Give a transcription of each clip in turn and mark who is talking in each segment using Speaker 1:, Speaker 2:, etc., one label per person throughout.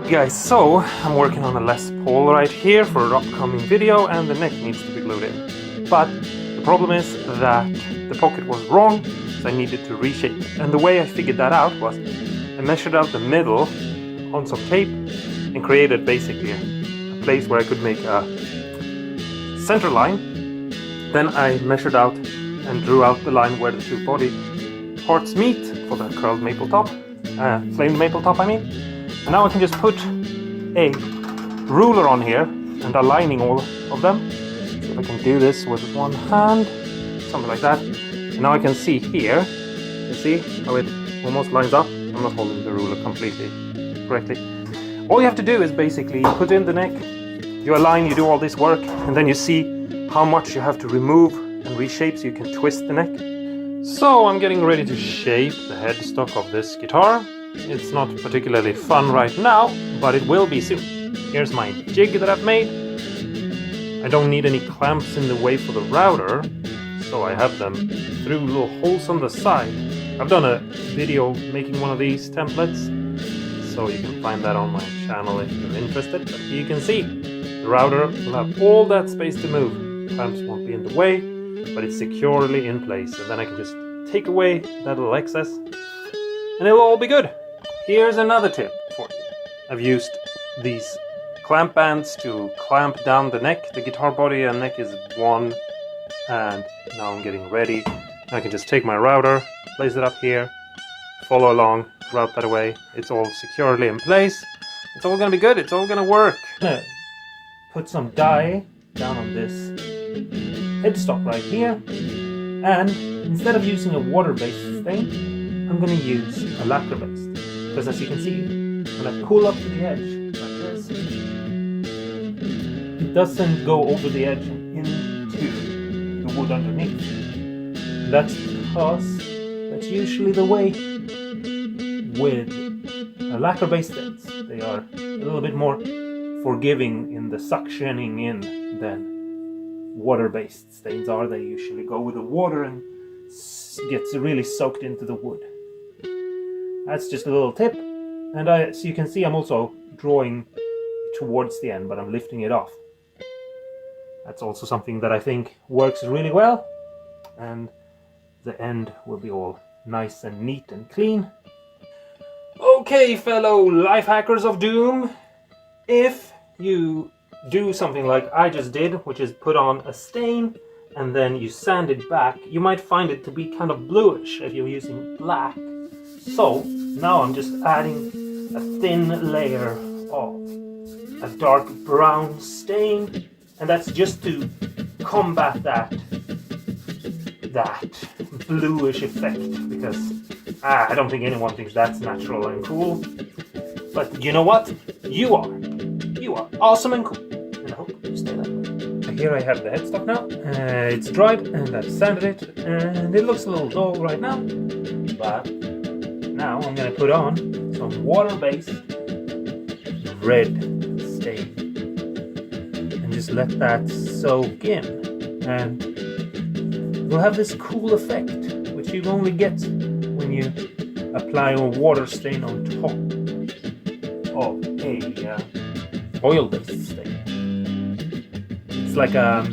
Speaker 1: Guys, so I'm working on a Les Paul right here for an upcoming video, and the neck needs to be glued in. But the problem is that the pocket was wrong, so I needed to reshape it. And the way I figured that out was I measured out the middle on some tape and created basically a place where I could make a center line. Then I measured out and drew out the line where the two body parts meet for the curled maple top, flamed maple top I mean. And now I can just put a ruler on here and aligning all of them. So if I can do this with one hand, something like that. And now I can see here, you see how it almost lines up? I'm not holding the ruler completely correctly. All you have to do is basically put in the neck, you align, you do all this work, and then you see how much you have to remove and reshape so you can twist the neck. So I'm getting ready to shape the headstock of this guitar. It's not particularly fun right now, but it will be soon. Here's my jig that I've made. I don't need any clamps in the way for the router, so I have them through little holes on the side. I've done a video making one of these templates, so you can find that on my channel if you're interested. But you can see the router will have all that space to move. Clamps won't be in the way, but it's securely in place, and then I can just take away that little excess and it'll all be good. Here's another tip for you. I've used these clamp bands to clamp down the neck. The guitar body and neck is one, and now I'm getting ready. I can just take my router, place it up here, follow along, route that away. It's all securely in place. It's all gonna be good, it's all gonna work. Put some dye down on this headstock right here, and instead of using a water-based stain, I'm gonna use a lacquer-based. Because as you can see, when I pull up to the edge like this, it doesn't go over the edge and into the wood underneath. And that's because that's usually the way with lacquer-based stains. They are a little bit more forgiving in the suctioning in than water-based stains are. They usually go with the water and gets really soaked into the wood. That's just a little tip, and as you can see, I'm also drawing towards the end, but I'm lifting it off. That's also something that I think works really well, and the end will be all nice and neat and clean. Okay, fellow life hackers of doom, if you do something like I just did, which is put on a stain and then you sand it back, you might find it to be kind of bluish if you're using black. So now I'm just adding a thin layer of a dark brown stain, and that's just to combat that bluish effect, because I don't think anyone thinks that's natural and cool. But you know what? You are awesome and cool, and I hope you stay that way. Here I have the headstock now. It's dried and I've sanded it, and it looks a little dull right now, but now I'm going to put on some water-based red stain and just let that soak in, and we'll have this cool effect which you only get when you apply a water stain on top of a oil-based stain. It's like a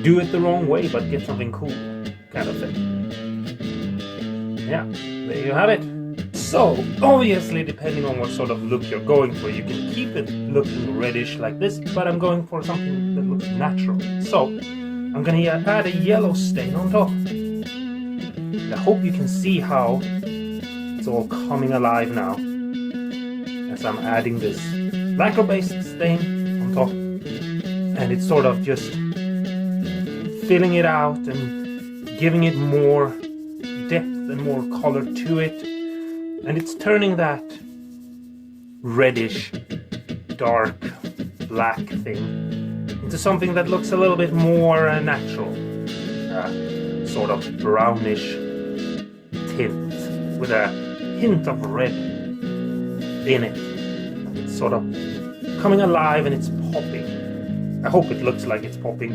Speaker 1: do it the wrong way but get something cool kind of thing. Yeah, there you have it. So, obviously, depending on what sort of look you're going for, you can keep it looking reddish like this, but I'm going for something that looks natural. So, I'm going to add a yellow stain on top. And I hope you can see how it's all coming alive now as I'm adding this lacquer-based stain on top. And it's sort of just filling it out and giving it more depth and more color to it, and it's turning that reddish dark black thing into something that looks a little bit more natural, sort of brownish tint with a hint of red in it. It's sort of coming alive and it's popping. I hope it looks like it's popping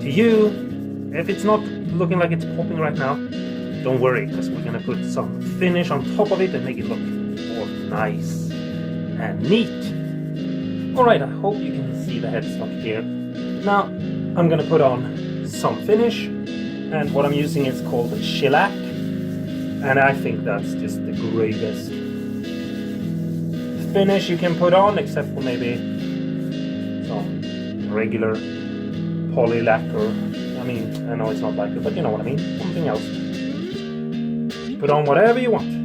Speaker 1: to you. If it's not looking like it's popping right now, don't worry, because we're going to put some finish on top of it and make it look all nice and neat. Alright, I hope you can see the headstock here. Now, I'm gonna put on some finish, and what I'm using is called shellac, and I think that's just the greatest finish you can put on, except for maybe some regular poly lacquer. I mean, I know it's not lacquer, but you know what I mean, something else. Put on whatever you want.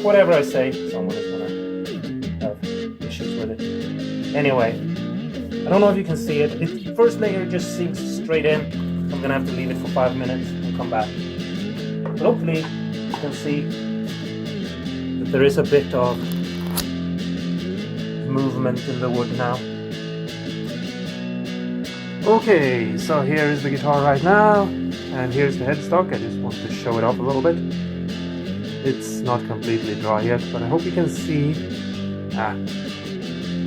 Speaker 1: Whatever I say, someone is gonna have issues with it. Anyway, I don't know if you can see it. The first layer just sinks straight in. I'm gonna have to leave it for 5 minutes and come back. But hopefully you can see that there is a bit of movement in the wood now. Okay, so here is the guitar right now, and here's the headstock. I just want to show it off a little bit. It's not completely dry yet, but I hope you can see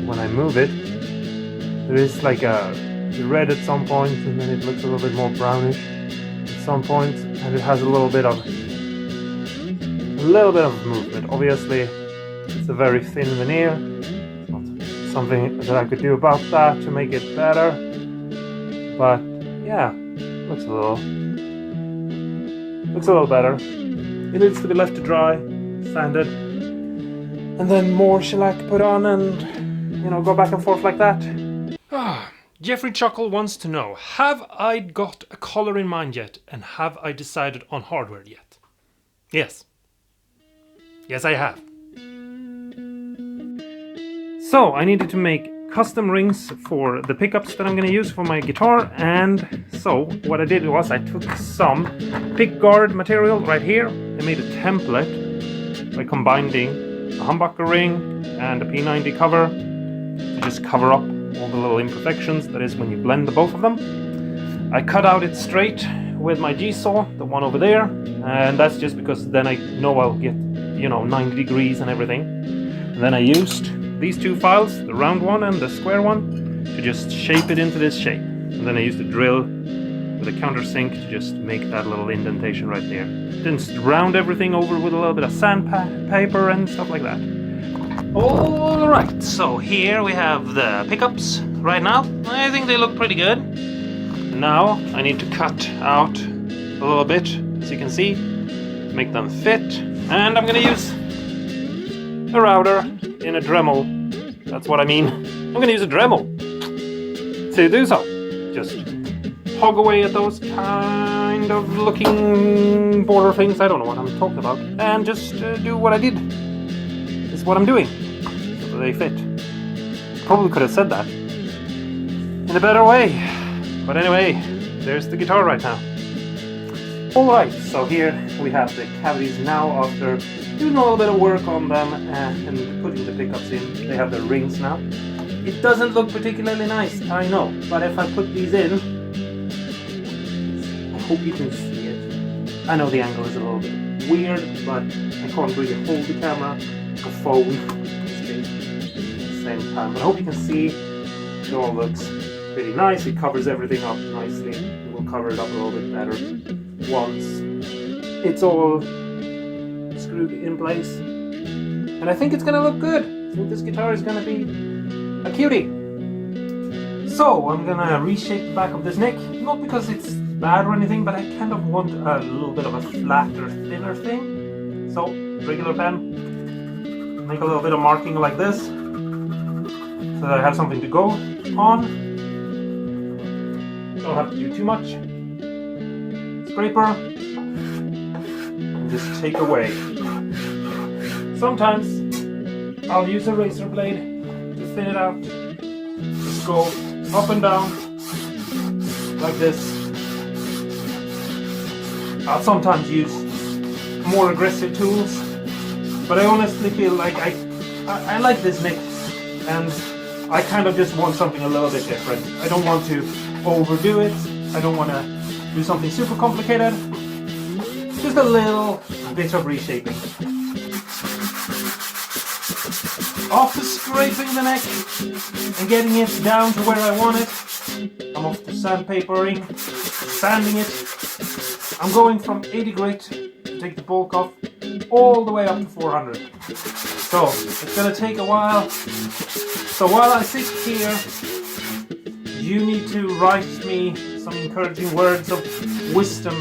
Speaker 1: when I move it, there is like a red at some point, and then it looks a little bit more brownish at some point, and it has a little bit of movement. Obviously, it's a very thin veneer. It's not something that I could do about that to make it better, but yeah, looks a little better. It needs to be left to dry, sanded, and then more shellac put on, and go back and forth like that. Jeffrey Chuckle wants to know, have I got a color in mind yet, and have I decided on hardware yet? Yes. Yes, I have. So, I needed to make custom rings for the pickups that I'm going to use for my guitar, and so what I did was I took some pickguard material right here. I made a template by combining a humbucker ring and a p90 cover to just cover up all the little imperfections, that is when you blend the both of them. I cut out it straight with my G-saw, the one over there, and that's just because then I know I'll get 90 degrees and everything. And then I used these two files, the round one and the square one, to just shape it into this shape. And then I used a drill with a countersink to just make that little indentation right there. Then round everything over with a little bit of sandpaper and stuff like that. Alright, so here we have the pickups right now. I think they look pretty good. Now I need to cut out a little bit, as you can see, make them fit. And I'm gonna use a router in a Dremel. That's what I mean. I'm gonna use a Dremel to do so. Just hog away at those kind of looking border things. I don't know what I'm talking about. And just do what I did. It's what I'm doing. So that they fit. Probably could have said that in a better way. But anyway, there's the guitar right now. Alright, so here we have the cavities now after doing a little bit of work on them and putting the pickups in. They have the rings now. It doesn't look particularly nice, I know, but if I put these in, I hope you can see it. I know the angle is a little bit weird, but I can't really hold the camera like a phone in this case at the same time. But I hope you can see it all looks pretty nice. It covers everything up nicely. It will cover it up a little bit better once it's all screwed in place, and I think it's gonna look good. I think this guitar is gonna be a cutie. So I'm gonna reshape the back of this neck, not because it's bad or anything, but I kind of want a little bit of a flatter, thinner thing. So regular pen, make a little bit of marking like this, so that I have something to go on. Don't have to do too much. Scraper, and just take away. Sometimes I'll use a razor blade to thin it out. Just go up and down like this. I'll sometimes use more aggressive tools, but I honestly feel like I like this neck, and I kind of just want something a little bit different. I don't want to overdo it. I don't want to do something super complicated. Just a little bit of reshaping. After scraping the neck and getting it down to where I want it, I'm off to sandpapering, sanding it. I'm going from 80 grit to take the bulk off all the way up to 400. So it's gonna take a while. So while I sit here, you need to write me some encouraging words of wisdom,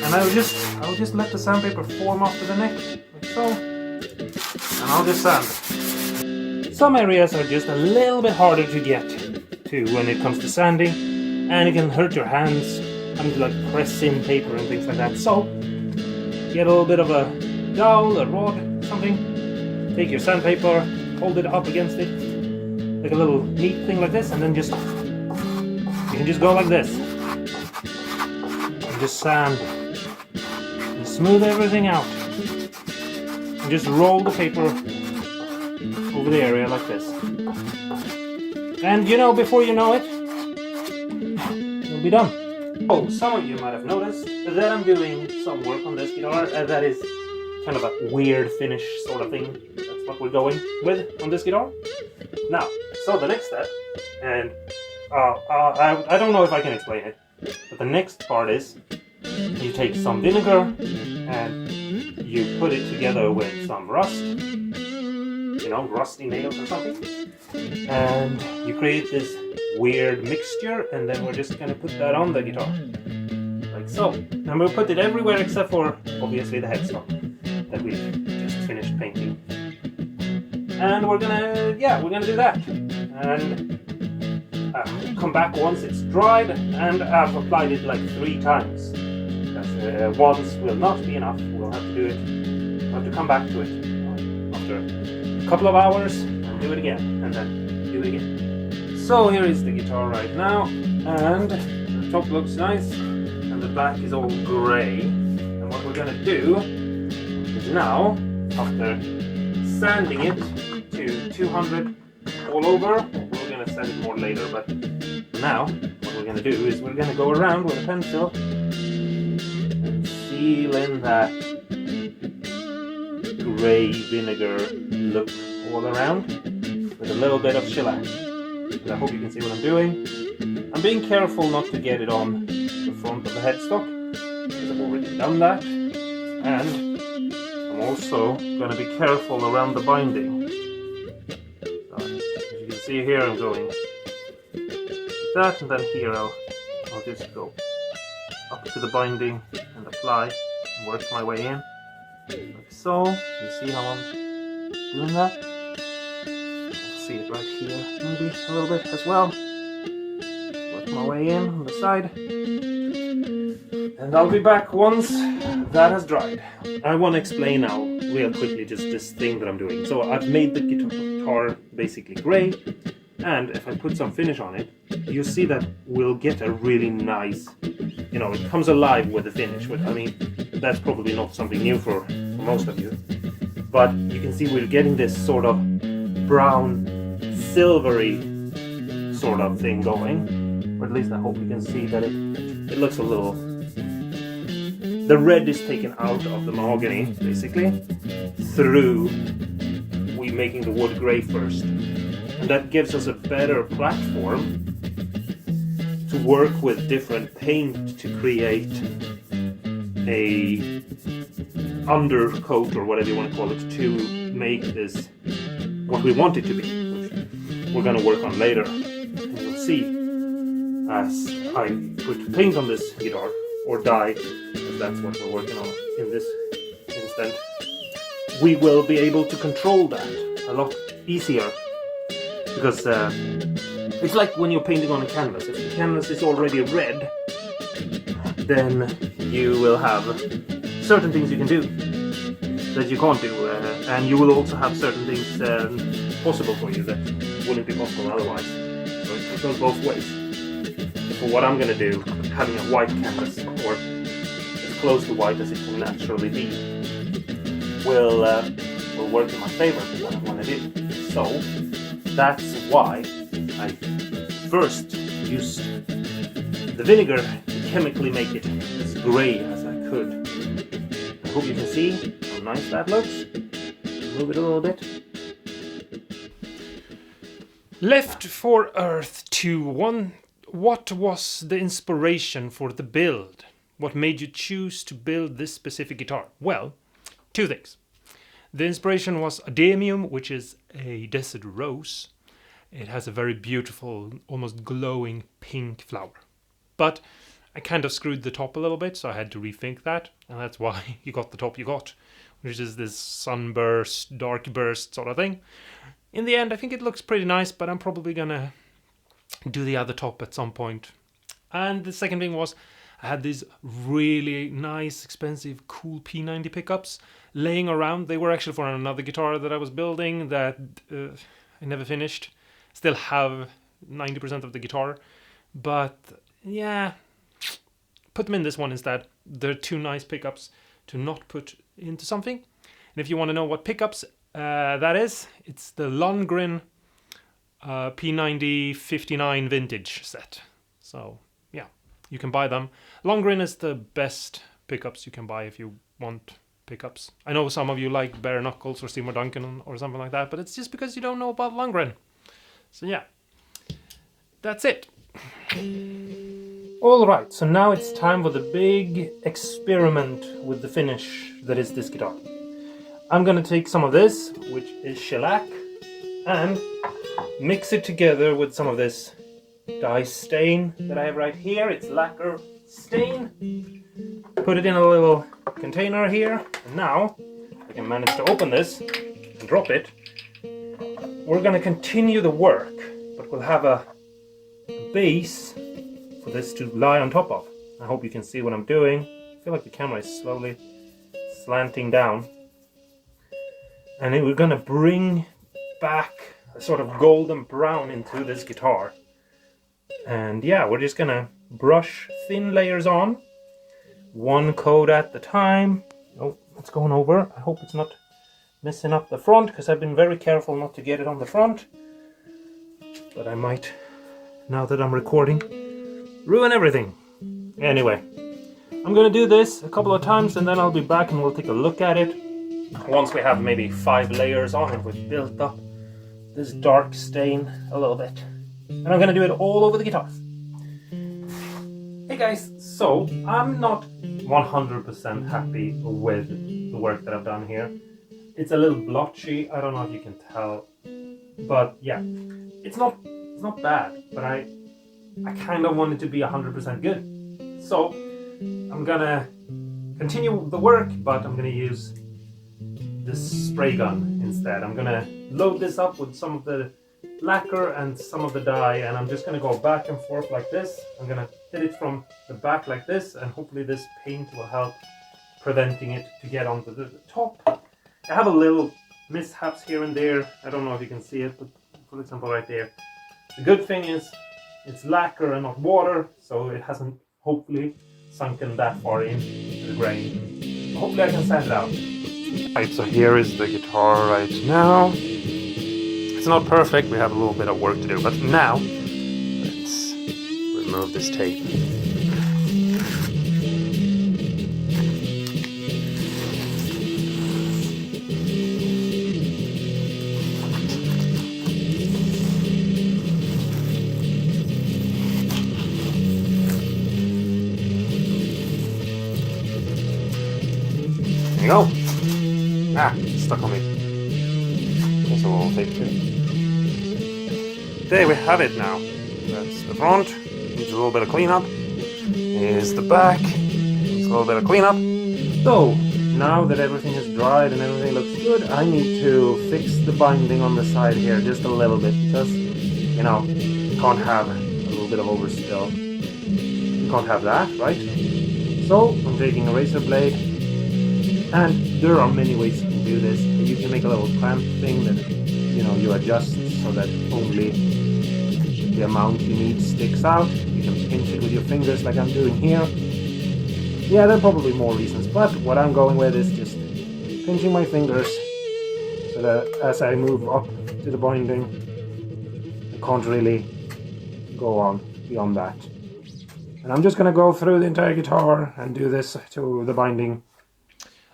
Speaker 1: and I'll just let the sandpaper form after the neck, like so, and I'll just sand it. Some areas are just a little bit harder to get to when it comes to sanding, and it can hurt your hands having to like press in paper and things like that. So get a little bit of a dowel, a rod, something. Take your sandpaper, hold it up against it, like a little neat thing like this, and then you can just go like this. And just sand. And smooth everything out. And just roll the paper over the area like this. And you know, before you know it, you'll be done. Oh, some of you might have noticed that I'm doing some work on this guitar that is kind of a weird finish sort of thing. That's what we're going with on this guitar. Now, so the next step, and I don't know if I can explain it, but the next part is you take some vinegar and you put it together with some rust, you know, rusty nails or something, and you create this weird mixture, and then we're just gonna put that on the guitar, like so. And we'll put it everywhere except for, obviously, the headstock that we just finished painting. And we're gonna do that. And come back once it's dried, and I've applied it like 3 times. Because once will not be enough. We'll have to do it. We'll have to come back to it after a couple of hours and do it again, and then do it again. So here is the guitar right now, and the top looks nice, and the back is all grey. And what we're gonna do is now, after sanding it to 200 all over, we're gonna sand it more later, but now what we're gonna do is we're gonna go around with a pencil and seal in that grey vinegar look all around with a little bit of shellac. And I hope you can see what I'm doing. I'm being careful not to get it on the front of the headstock, because I've already done that, and I'm also going to be careful around the binding. So, as you can see here, I'm going like that, and then here I'll just go up to the binding and apply and work my way in, like so. You see how I'm doing that? See it right here, maybe a little bit as well. Work my way in on the side, and I'll be back once that has dried. I want to explain now real quickly just this thing that I'm doing. So I've made the guitar basically grey, and if I put some finish on it, you see that we'll get a really nice, you know, it comes alive with the finish. I mean, that's probably not something new for most of you, but you can see we're getting this sort of brown, silvery sort of thing going, or at least I hope you can see that it looks a little, the red is taken out of the mahogany basically through we making the wood grey first, and that gives us a better platform to work with different paint to create a undercoat or whatever you want to call it to make this what we want it to be, which we're going to work on later. And you'll see as I put paint on this guitar, or dye, if that's what we're working on in this instant, we will be able to control that a lot easier, because it's like when you're painting on a canvas. If the canvas is already red, then you will have certain things you can do that you can't do, and you will also have certain things possible for you that wouldn't be possible otherwise. So it goes both ways. For what I'm going to do, having a white canvas, or as close to white as it can naturally be, will work in my favor for what I want to do. So that's why I first used the vinegar to chemically make it as grey as I could. I hope you can see how nice that looks. Move it a little bit. Left for Earth 2. What was the inspiration for the build? What made you choose to build this specific guitar? Well, 2 things. The inspiration was Ademium, which is a desert rose. It has a very beautiful, almost glowing pink flower. But I kind of screwed the top a little bit, so I had to rethink that, and that's why you got the top you got, which is this sunburst, dark burst sort of thing. In the end, I think it looks pretty nice, but I'm probably gonna do the other top at some point. And the second thing was, I had these really nice, expensive, cool p90 pickups laying around. They were actually for another guitar that I was building that I never finished. Still have 90% of the guitar, but yeah, put them in this one instead. They're too nice pickups to not put into something. And if you want to know what pickups that is, it's the Lundgren P90 59 vintage set. So yeah, you can buy them. Lundgren is the best pickups you can buy if you want pickups. I know some of you like Bare Knuckles or Seymour Duncan or something like that, but it's just because you don't know about Lundgren. So yeah, that's it. Alright, so now it's time for the big experiment with the finish that is this guitar. I'm gonna take some of this, which is shellac, and mix it together with some of this dye stain that I have right here. It's lacquer stain. Put it in a little container here, and now I can manage to open this and drop it. We're gonna continue the work, but we'll have a base for this to lie on top of. I hope you can see what I'm doing. I feel like the camera is slowly slanting down. And then we're gonna bring back a sort of golden brown into this guitar. And yeah, we're just gonna brush thin layers on, one coat at the time. Oh, it's going over. I hope it's not messing up the front, because I've been very careful not to get it on the front. But I might, now that I'm recording, ruin everything. Anyway, I'm gonna do this a couple of times and then I'll be back and we'll take a look at it. Once we have maybe 5 layers on it, we've built up this dark stain a little bit. And I'm gonna do it all over the guitar. Hey guys, so I'm not 100% happy with the work that I've done here. It's a little blotchy, I don't know if you can tell, but yeah, it's not bad, but I kind of want it to be 100% good. So I'm gonna continue the work, but I'm gonna use this spray gun instead. I'm gonna load this up with some of the lacquer and some of the dye, and I'm just gonna go back and forth like this. I'm gonna hit it from the back like this, and hopefully this paint will help preventing it to get onto the top. I have a little mishaps here and there. I don't know if you can see it, but for example right there. The good thing is it's lacquer and not water, so it hasn't hopefully sunken that far into the grain. Hopefully I can sand it out. Right, so here is the guitar right now. It's not perfect, we have a little bit of work to do, but now let's remove this tape. There you go. Ah, it's stuck on me. Also, we'll take it. There we have it now. That's the front. Needs a little bit of cleanup. Here's the back. Needs a little bit of cleanup. So, now that everything is dried and everything looks good, I need to fix the binding on the side here just a little bit, because, you know, you can't have a little bit of overspill. You can't have that, right? So, I'm taking a razor blade, and there are many ways you can do this. You can make a little clamp thing that, you know, you adjust so that only the amount you need sticks out. You can pinch it with your fingers like I'm doing here. Yeah, there are probably more reasons, but what I'm going with is just pinching my fingers so that as I move up to the binding, I can't really go on beyond that. And I'm just going to go through the entire guitar and do this to the binding.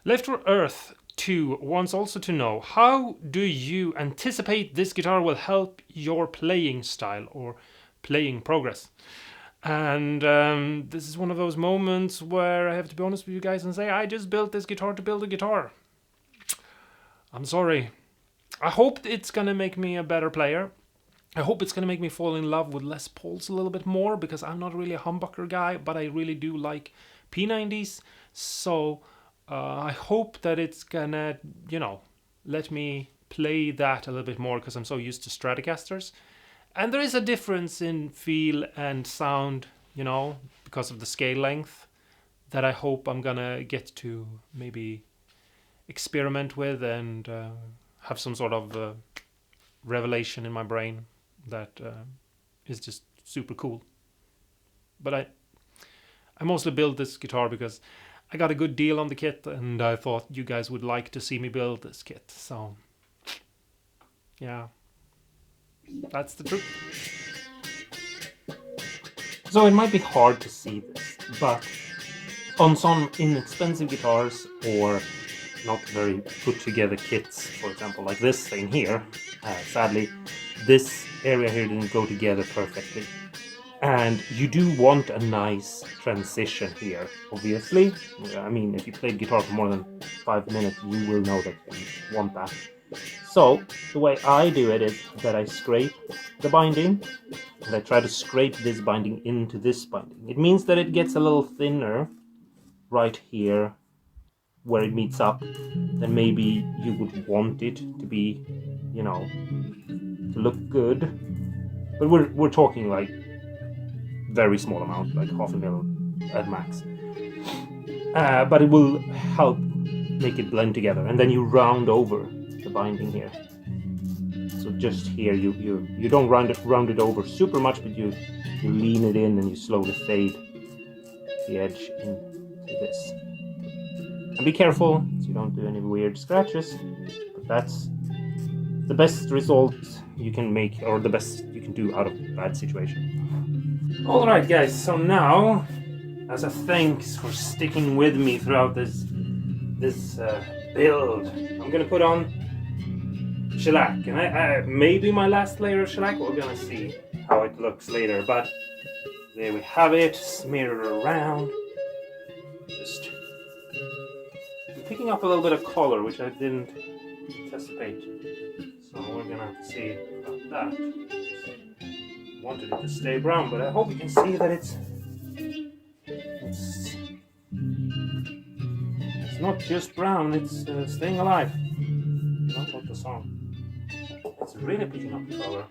Speaker 1: Left for Earth 2 wants also to know, how do you anticipate this guitar will help your playing style or playing progress? And this is one of those moments where I have to be honest with you guys and say, I just built this guitar to build a guitar. I'm sorry. I hope it's gonna make me a better player. I hope it's gonna make me fall in love with Les Pauls a little bit more, because I'm not really a humbucker guy, but I really do like p90s. So I hope that it's gonna, let me play that a little bit more, because I'm so used to Stratocasters. And there is a difference in feel and sound, because of the scale length, that I hope I'm gonna get to maybe experiment with and have some sort of revelation in my brain that is just super cool. But I mostly built this guitar because I got a good deal on the kit, and I thought you guys would like to see me build this kit. So yeah, that's the truth. So it might be hard to see this, but on some inexpensive guitars or not very put together kits, for example, like this thing here, sadly, this area here didn't go together perfectly. And you do want a nice transition here, obviously. I mean, if you played guitar for more than 5 minutes, you will know that you want that. So, the way I do it is that I scrape the binding, and I try to scrape this binding into this binding. It means that it gets a little thinner right here where it meets up than maybe you would want it to be, to look good. But we're talking like very small amount, like half a mil at max. But it will help make it blend together, and then you round over the binding here. So just here, you don't round it over super much, but you lean it in and you slowly fade the edge into this. And be careful so you don't do any weird scratches, but that's the best result you can make, or the best you can do out of a bad situation. Alright guys, so now, as a thanks for sticking with me throughout this build, I'm gonna put on shellac, and I maybe my last layer of shellac. We're gonna see how it looks later, but there we have it, smear it around. Just picking up a little bit of color, which I didn't anticipate, so we're gonna have to see about that. Wanted it to stay brown, but I hope you can see that it's not just brown, it's staying alive. Not like the song. It's really picking up the color.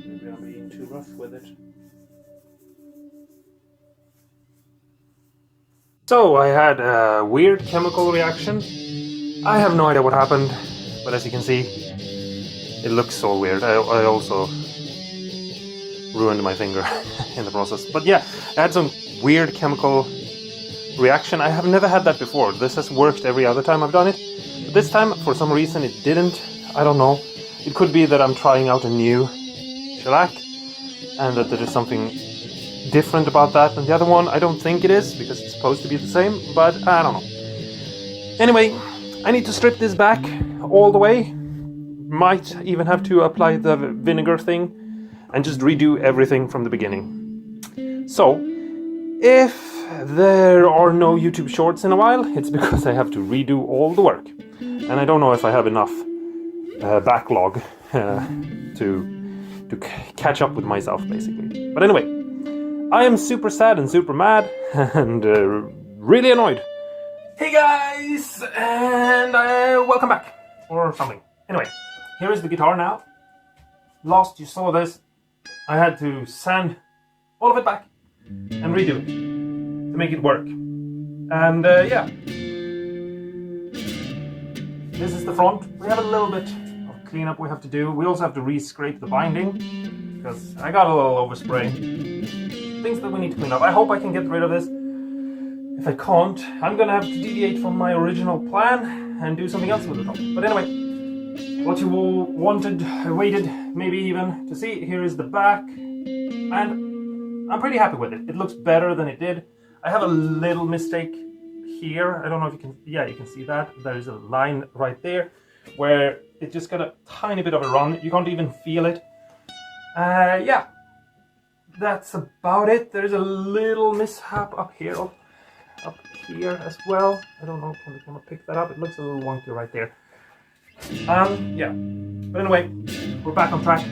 Speaker 1: Maybe I'm being too rough with it. So I had a weird chemical reaction. I have no idea what happened, but as you can see, it looks so weird. I also ruined my finger in the process. But yeah, I had some weird chemical reaction. I have never had that before. This has worked every other time I've done it. But this time, for some reason, it didn't. I don't know. It could be that I'm trying out a new shellac and that there is something different about that than the other one. I don't think it is, because it's supposed to be the same, but I don't know. Anyway, I need to strip this back all the way. Might even have to apply the vinegar thing and just redo everything from the beginning. So, if there are no YouTube shorts in a while, it's because I have to redo all the work. And I don't know if I have enough backlog to catch up with myself, basically. But anyway, I am super sad and super mad and really annoyed. Hey guys, and welcome back, or something. Anyway, here is the guitar now. Last you saw this, I had to sand all of it back and redo it to make it work. And yeah, this is the front. We have a little bit of cleanup we have to do. We also have to re-scrape the binding because I got a little overspray. Things that we need to clean up. I hope I can get rid of this. If I can't, I'm gonna have to deviate from my original plan and do something else with the top. But anyway, what you all wanted, waited, maybe even to see, here is the back, and I'm pretty happy with it. It looks better than it did. I have a little mistake here. I don't know if you can, yeah, you can see that. There is a line right there where it just got a tiny bit of a run. You can't even feel it. Yeah, that's about it. There's a little mishap up here. up here as well. I don't know, can the camera pick that up? It looks a little wonky right there. Yeah. But anyway, we're back on track.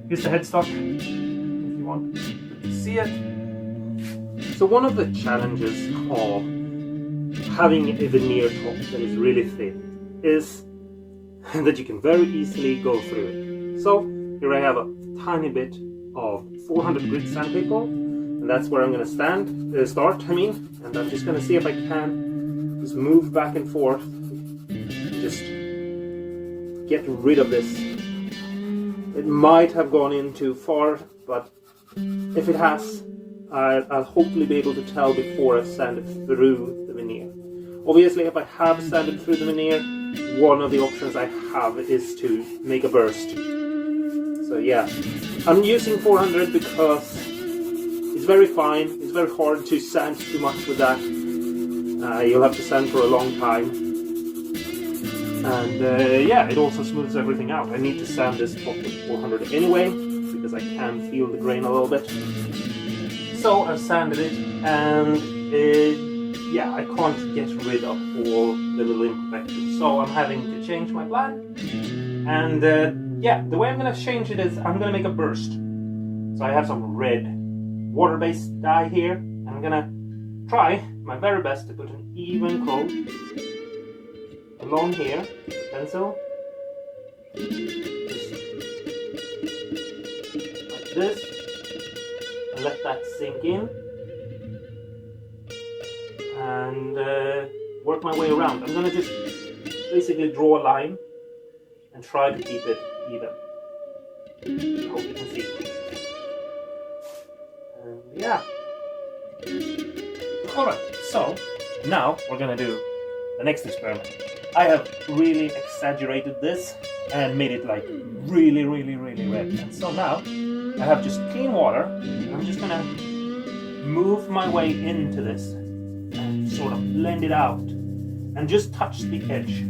Speaker 1: Here's the headstock, if you want to see it. So one of the challenges of having a veneer top that is really thin is that you can very easily go through it. So here I have a tiny bit of 400 grit sandpaper, and that's where I'm going to start. And I'm just going to see if I can just move back and forth, and just get rid of this. It might have gone in too far, but if it has, I'll hopefully be able to tell before I've sanded through the veneer. Obviously, if I have sanded through the veneer, one of the options I have is to make a burst. So yeah, I'm using 400 because it's very fine. It's very hard to sand too much with that. You'll have to sand for a long time. And yeah, it also smooths everything out. I need to sand this top with 400 anyway, because I can feel the grain a little bit. So I've sanded it, and yeah, I can't get rid of all the little imperfections. So I'm having to change my plan. And yeah, the way I'm going to change it is I'm going to make a burst. So I have some red water-based dye here. I'm going to try my very best to put an even coat along here, pencil, just like this, and let that sink in, and work my way around. I'm going to just basically draw a line and try to keep it even. I hope you can see it. And yeah. Alright, so now we're going to do the next experiment. I have really exaggerated this and made it like really red. And so now I have just clean water, and I'm just gonna move my way into this and sort of blend it out and just touch the edge.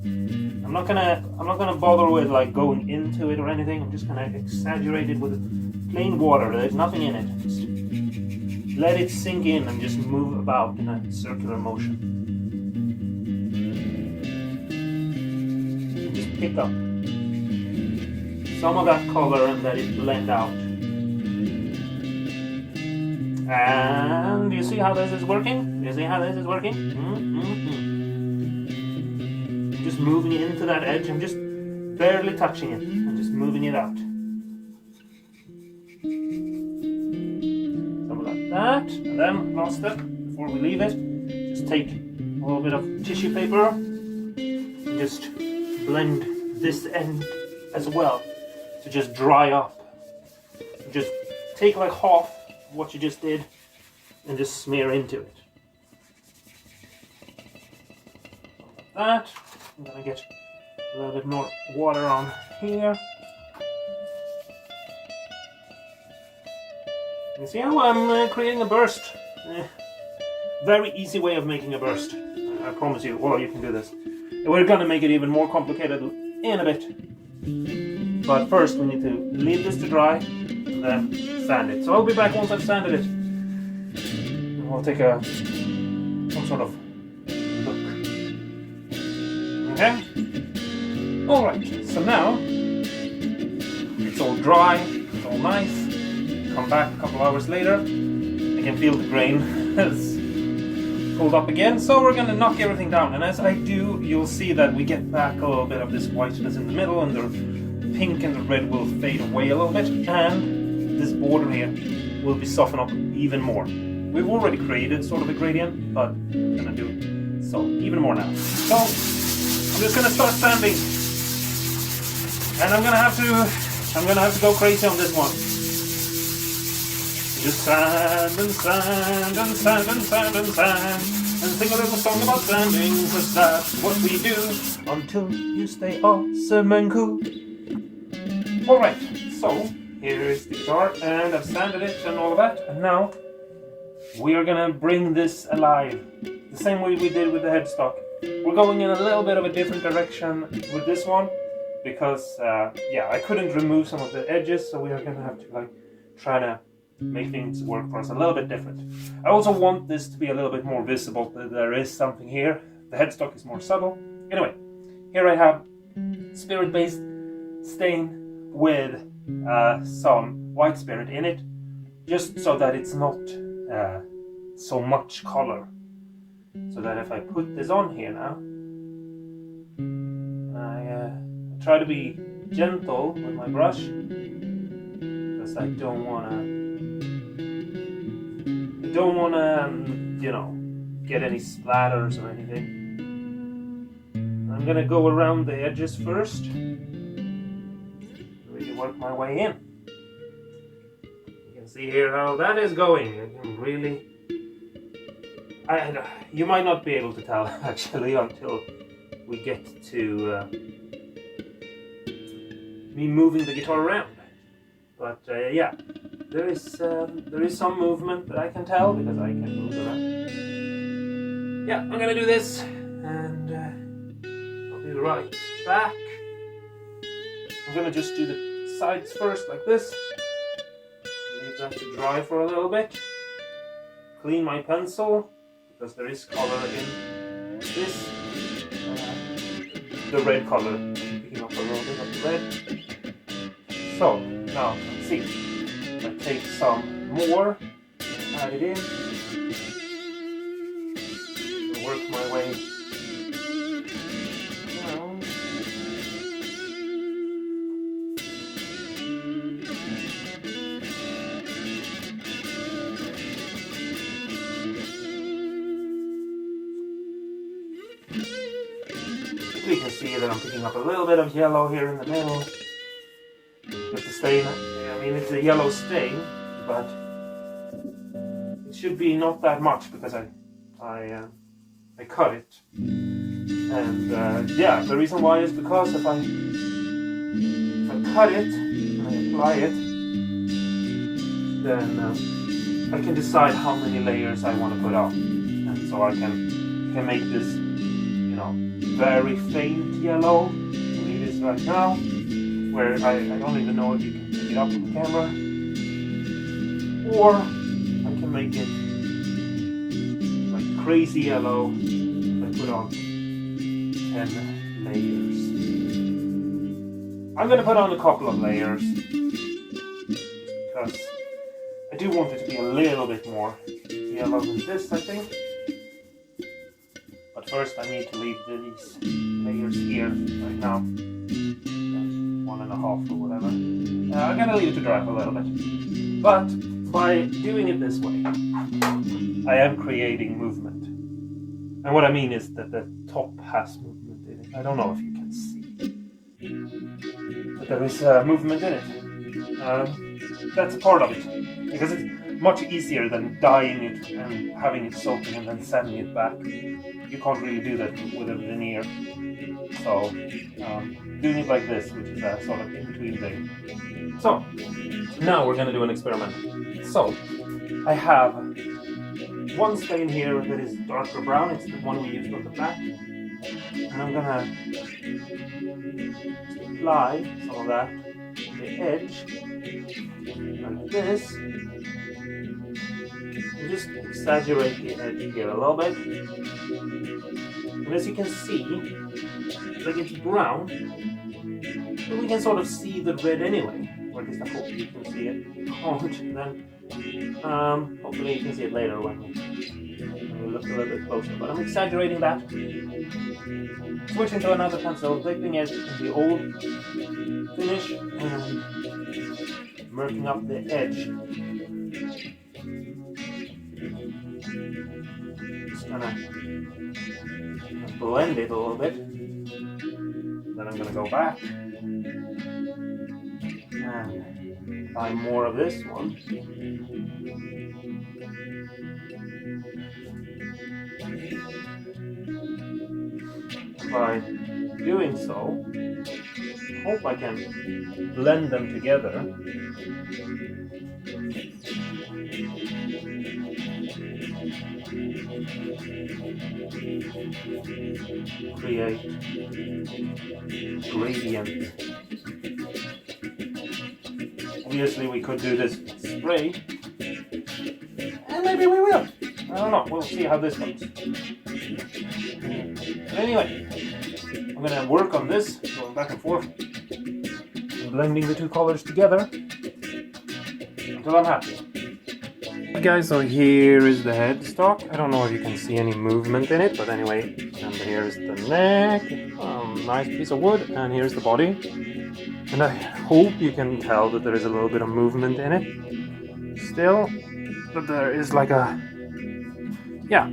Speaker 1: I'm not gonna bother with like going into it or anything. I'm just gonna exaggerate it with plain water. There's nothing in it. Just let it sink in and just move about in a circular motion. Pick up some of that color and let it blend out. And you see how this is working? You see how this is working? I'm just moving it into that edge. I'm just barely touching it. I'm just moving it out. Something like that. And then last step before we leave it, just take a little bit of tissue paper and just blend this end as well to just dry up. Just take like half what you just did and just smear into it. Like that. I'm gonna get a little bit more water on here. You see how I'm creating a burst? Very easy way of making a burst. I promise you, well, you can do this. We're going to make it even more complicated in a bit. But first we need to leave this to dry and then sand it. So I'll be back once I've sanded it. And we'll take some sort of look. Okay? Alright, so now it's all dry, it's all nice. Come back a couple hours later. I can feel the grain has pulled up again, so we're going to knock everything down, and as I do, you'll see that we get back a little bit of this whiteness in the middle, and the pink and the red will fade away a little bit, and this border here will be softened up even more. We've already created sort of a gradient, but I'm going to do so even more now. So I'm just going to start sanding, and I'm going to have to go crazy on this one. Just sand and sand and sand and sand and sand, and sing a little song about sanding, cause that's what we do until you stay awesome and cool. Alright, so here is the guitar, and I've sanded it and all of that, and now we are gonna bring this alive the same way we did with the headstock. We're going in a little bit of a different direction with this one because yeah, I couldn't remove some of the edges, so we are gonna have to like try to make things work for us a little bit different. I also want this to be a little bit more visible, that there is something here. The headstock is more subtle. Anyway, here I have spirit-based stain with some white spirit in it, just so that it's not so much color. So that if I put this on here now, I try to be gentle with my brush, because I don't wanna, you know, get any splatters or anything. I'm gonna go around the edges first, really work my way in. You can see here how that is going. You can really, you might not be able to tell actually until we get to me moving the guitar around. But yeah, there is some movement that I can tell because I can move around. Yeah, I'm gonna do this, and I'll do the right back. I'm gonna just do the sides first, like this. Leave that to dry for a little bit. Clean my pencil, because there is color in this. The red color, picking up a little bit of the red. So, now, let's see. I take some more, add it in, work my way down. You can see that I'm picking up a little bit of yellow here in the middle. With the stain, I mean it's a yellow stain, but it should be not that much because I cut it. And yeah, the reason why is because if I cut it and I apply it, then I can decide how many layers I want to put on, and so I can make this, you know, very faint yellow. It is right now, where I don't even know if you can pick it up with the camera, or I can make it like crazy yellow if I put on 10 layers. I'm going to put on a couple of layers because I do want it to be a little bit more yellow than this, I think. But first I need to leave these layers here right now. 1.5 or whatever. I'm gonna leave it to dry for a little bit. But by doing it this way, I am creating movement. And what I mean is that the top has movement in it. I don't know if you can see, but there is movement in it. That's a part of it, because it's much easier than dyeing it and having it soaking and then sending it back. You can't really do that with a veneer. So doing it like this, which is a sort of in-between thing. So now we're going to do an experiment. So I have one stain here that is darker brown. It's the one we used on the back. And I'm going to apply some of that on the edge like this. And just exaggerate the edge here a little bit. And as you can see, like it's brown, but we can sort of see the red anyway. Or at least I hope you can see it. If you can't, then hopefully you can see it later when we look a little bit closer. But I'm exaggerating that. Switching to another pencil, dipping it in the old finish and murking up the edge. Just gonna blend it a little bit. Then I'm gonna go back and buy more of this one. By doing so, I hope I can blend them together. Create gradient. Obviously we could do this with spray, maybe we will. I don't know, we'll see how this goes. But anyway, I'm gonna work on this, going back and forth, and blending the two colors together until I'm happy. Guys, so here is the headstock. I don't know if you can see any movement in it, but anyway, and here's the neck, nice piece of wood, and here's the body. And I hope you can tell that there is a little bit of movement in it. Still, but there is like a, yeah,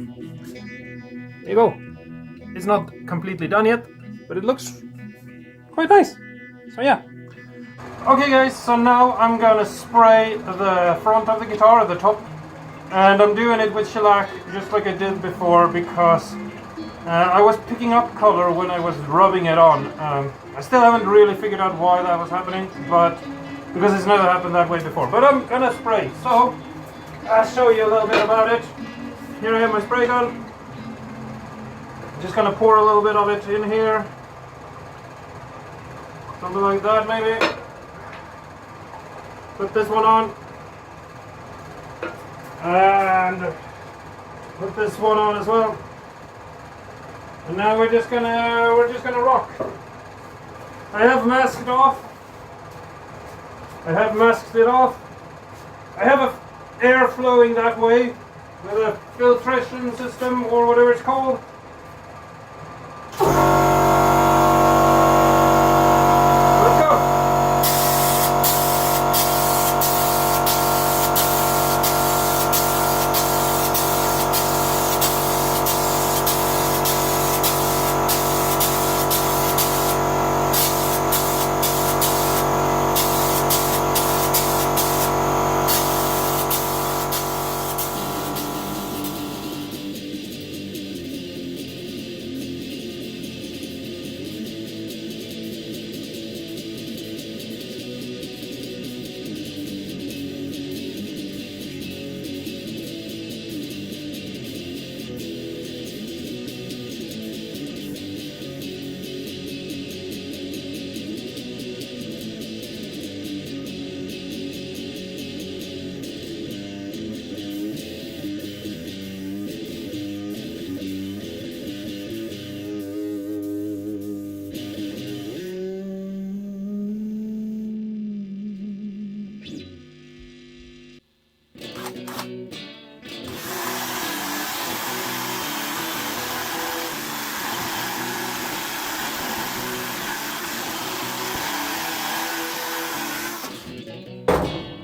Speaker 1: there you go. It's not completely done yet, but it looks quite nice. So yeah. Okay guys, so now I'm gonna spray the front of the guitar, the top. And I'm doing it with shellac, just like I did before, because I was picking up color when I was rubbing it on. I still haven't really figured out why that was happening, but because it's never happened that way before. But I'm gonna spray, so I'll show you a little bit about it. Here I have my spray gun. Just gonna pour a little bit of it in here. Something like that maybe. Put this one on. And put this one on as well. And now we're just gonna rock. I have masked off. I have masked it off. I have air flowing that way with a filtration system or whatever it's called. Let's go.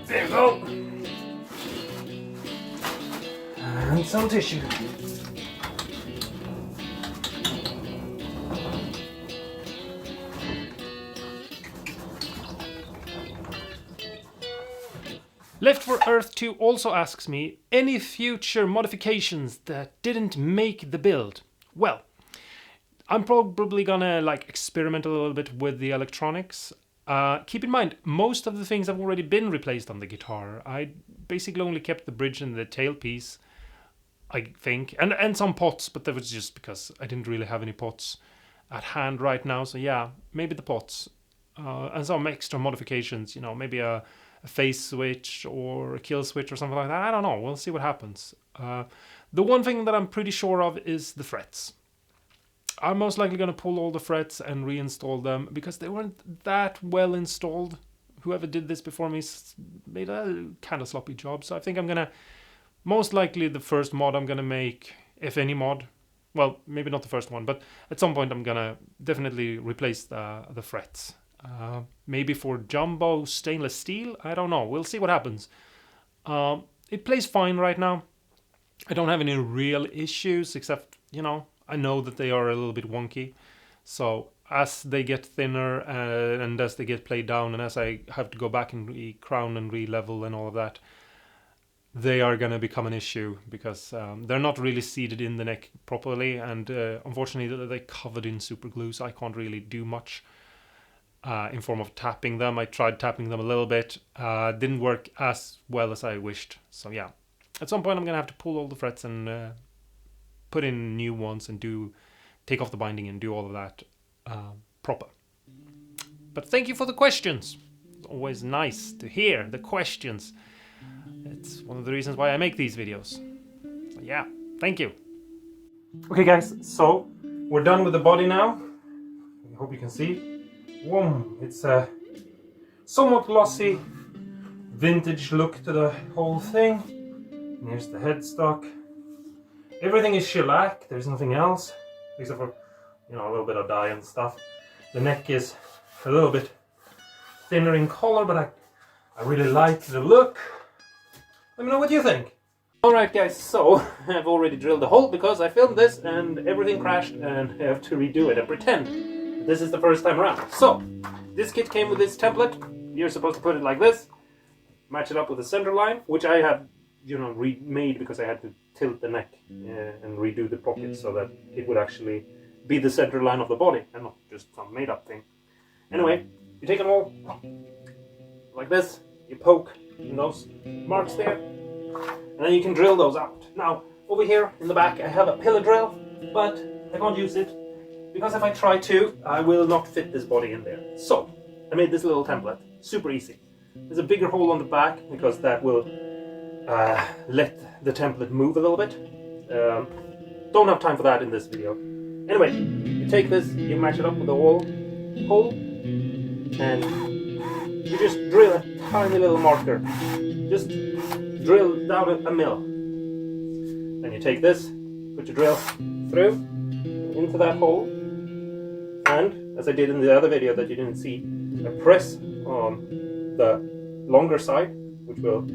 Speaker 1: There you go. And some tissue. Left for Earth 2 also asks me, any future modifications that didn't make the build? Well, I'm probably gonna experiment a little bit with the electronics. Keep in mind, most of the things have already been replaced on the guitar. I basically only kept the bridge and the tailpiece, I think, and some pots, but that was just because I didn't really have any pots at hand right now. So yeah, maybe the pots and some extra modifications, maybe a phase switch or a kill switch or something like that. I don't know, we'll see what happens. The one thing that I'm pretty sure of is the frets. I'm most likely going to pull all the frets and reinstall them because they weren't that well installed. Whoever did this before me made a kind of sloppy job. So I think I'm going to, most likely the first mod I'm going to make, if any mod, well, maybe not the first one, but at some point I'm going to definitely replace the frets. Maybe for jumbo stainless steel, I don't know. We'll see what happens. It plays fine right now. I don't have any real issues except, I know that they are a little bit wonky. So as they get thinner and as they get played down and as I have to go back and re-crown and re-level and all of that, they are going to become an issue because they're not really seated in the neck properly, and unfortunately they're covered in super glue, so I can't really do much in form of tapping them. I tried tapping them a little bit, didn't work as well as I wished. So yeah, at some point I'm going to have to pull all the frets and put in new ones and take off the binding and do all of that proper. But thank you for the questions. It's always nice to hear the questions. It's one of the reasons why I make these videos. Yeah, thank you. Okay guys, so we're done with the body now. I hope you can see. Whoa, it's a somewhat glossy vintage look to the whole thing. And here's the headstock. Everything is shellac, there's nothing else except for, you know, a little bit of dye and stuff. The neck is a little bit thinner in color, but I really like the look. Let me know what you think. Alright guys, so I've already drilled the hole because I filmed this and everything crashed and I have to redo it and pretend this is the first time around. So, this kit came with this template. You're supposed to put it like this, match it up with the center line, which I have, you know, remade because I had to tilt the neck and redo the pocket so that it would actually be the center line of the body and not just some made up thing. Anyway, you take them all like this, you poke in those marks there, and then you can drill those out. Now, over here in the back I have a pillar drill, but I can't use it because if I try to, I will not fit this body in there. So, I made this little template, super easy. There's a bigger hole on the back because that will let the template move a little bit. Don't have time for that in this video. Anyway, you take this, you match it up with the hole, and you just drill a tiny little marker. Just drill down a mil. Then you take this, put your drill through into that hole, and as I did in the other video that you didn't see, I press on the longer side, which will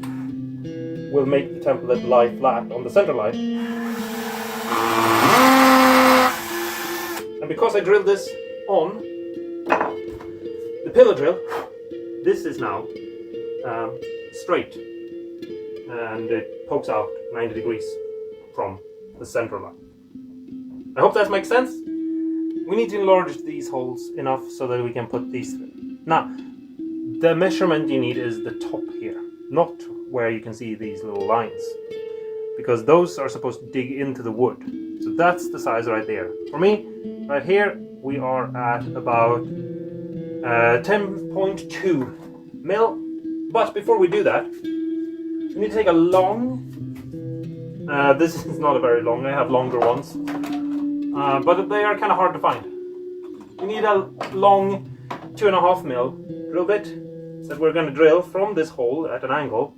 Speaker 1: make the template lie flat on the center line. And because I drilled this on the pillar drill, this is now straight and it pokes out 90 degrees from the center line. I hope that makes sense. We need to enlarge these holes enough so that we can put these through. Now, the measurement you need is the top here, not where you can see these little lines, because those are supposed to dig into the wood. So that's the size right there. For me, right here, we are at about 10.2 mil. But before we do that, we need to take a long, this is not a very long, I have longer ones, but they are kind of hard to find. We need a long 2.5 mil drill bit that we're going to drill from this hole at an angle,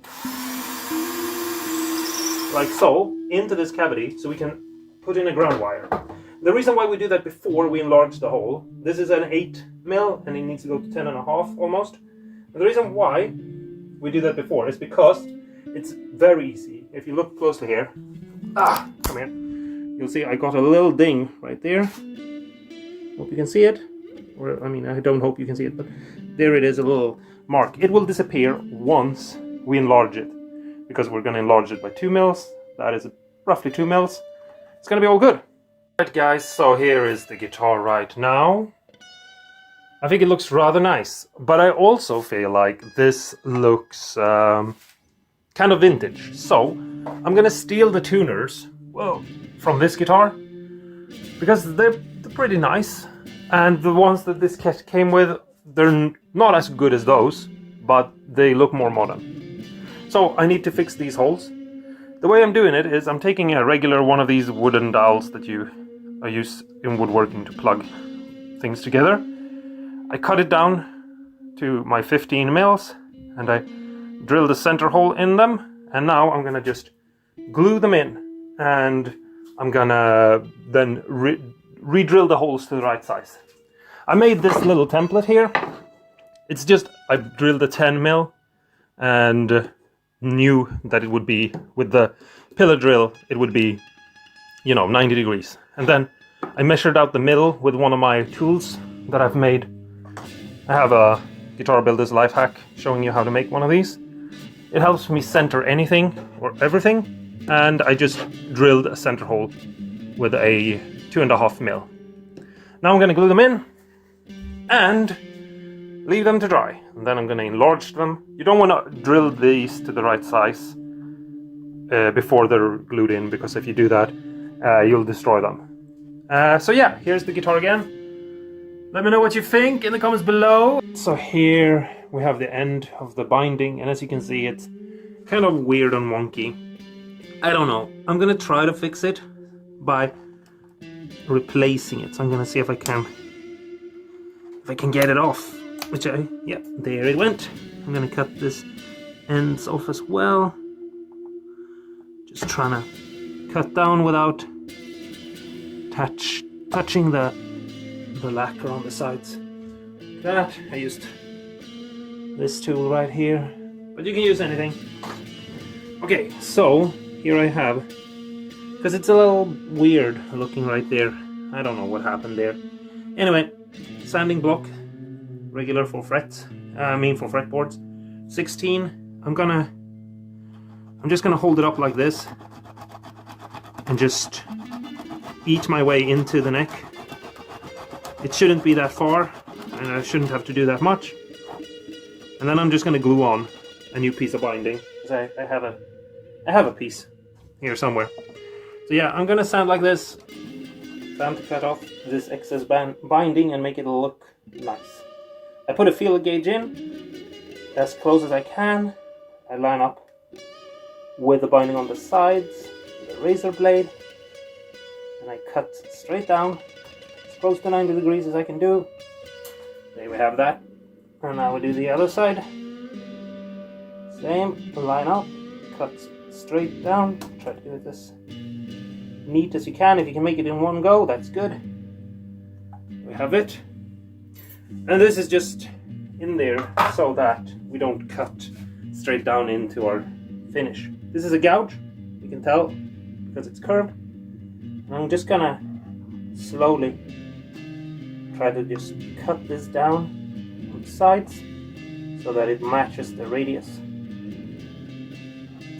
Speaker 1: like so, into this cavity so we can put in a ground wire. The reason why we do that before we enlarge the hole, this is an 8 mil and it needs to go to 10.5 almost. And the reason why we do that before is because it's very easy. If you look closely here, come here, you'll see I got a little ding right there. Hope you can see it. Or, I mean, I don't hope you can see it, but there it is, a little mark. It will disappear once we enlarge it, because we're going to enlarge it by 2 mils. That is roughly 2 mils. It's going to be all good. Right guys, so here is the guitar right now. I think it looks rather nice, but I also feel like this looks kind of vintage. So I'm going to steal the tuners, well, from this guitar, because they're pretty nice. And the ones that this kit came with, they're not as good as those, but they look more modern. So I need to fix these holes. The way I'm doing it is I'm taking a regular one of these wooden dowels that you use in woodworking to plug things together. I cut it down to my 15 mils and I drill the center hole in them, and now I'm gonna just glue them in, and I'm gonna then re-drill the holes to the right size. I made this little template here. It's just, I drilled a 10 mil and knew that it would be, with the pillar drill, it would be, you know, 90 degrees. And then I measured out the middle with one of my tools that I've made. I have a guitar builder's life hack showing you how to make one of these. It helps me center anything or everything, and I just drilled a center hole with a 2.5 mil. Now I'm going to glue them in and leave them to dry, and then I'm going to enlarge them. You don't want to drill these to the right size before they're glued in, because if you do that, you'll destroy them. So yeah, here's the guitar again. Let me know what you think in the comments below. So here we have the end of the binding, and as you can see, it's kind of weird and wonky. I don't know. I'm gonna try to fix it by replacing it. So I'm gonna see if I can get it off. Which yeah, there it went. I'm gonna cut this ends off as well. Just trying to cut down without touching the lacquer on the sides. Like that. I used this tool right here, but you can use anything. Okay, so here I have, because it's a little weird looking right there. I don't know what happened there. Anyway, sanding block, regular for frets. For fretboards. 16. I'm just gonna hold it up like this and just eat my way into the neck. It shouldn't be that far, and I shouldn't have to do that much. And then I'm just gonna glue on a new piece of binding. Because I have a piece here somewhere. So yeah, I'm gonna sand like this. Time to cut off this excess binding and make it look nice. I put a feeler gauge in as close as I can. I line up with the binding on the sides with a razor blade, and I cut straight down as close to 90 degrees as I can do. There we have that. And now we do the other side. Same, line up, cut straight down. Try to do it as neat as you can. If you can make it in one go, that's good. We have it. And this is just in there so that we don't cut straight down into our finish. This is a gouge, you can tell, because it's curved. And I'm just gonna slowly try to just cut this down on the sides so that it matches the radius.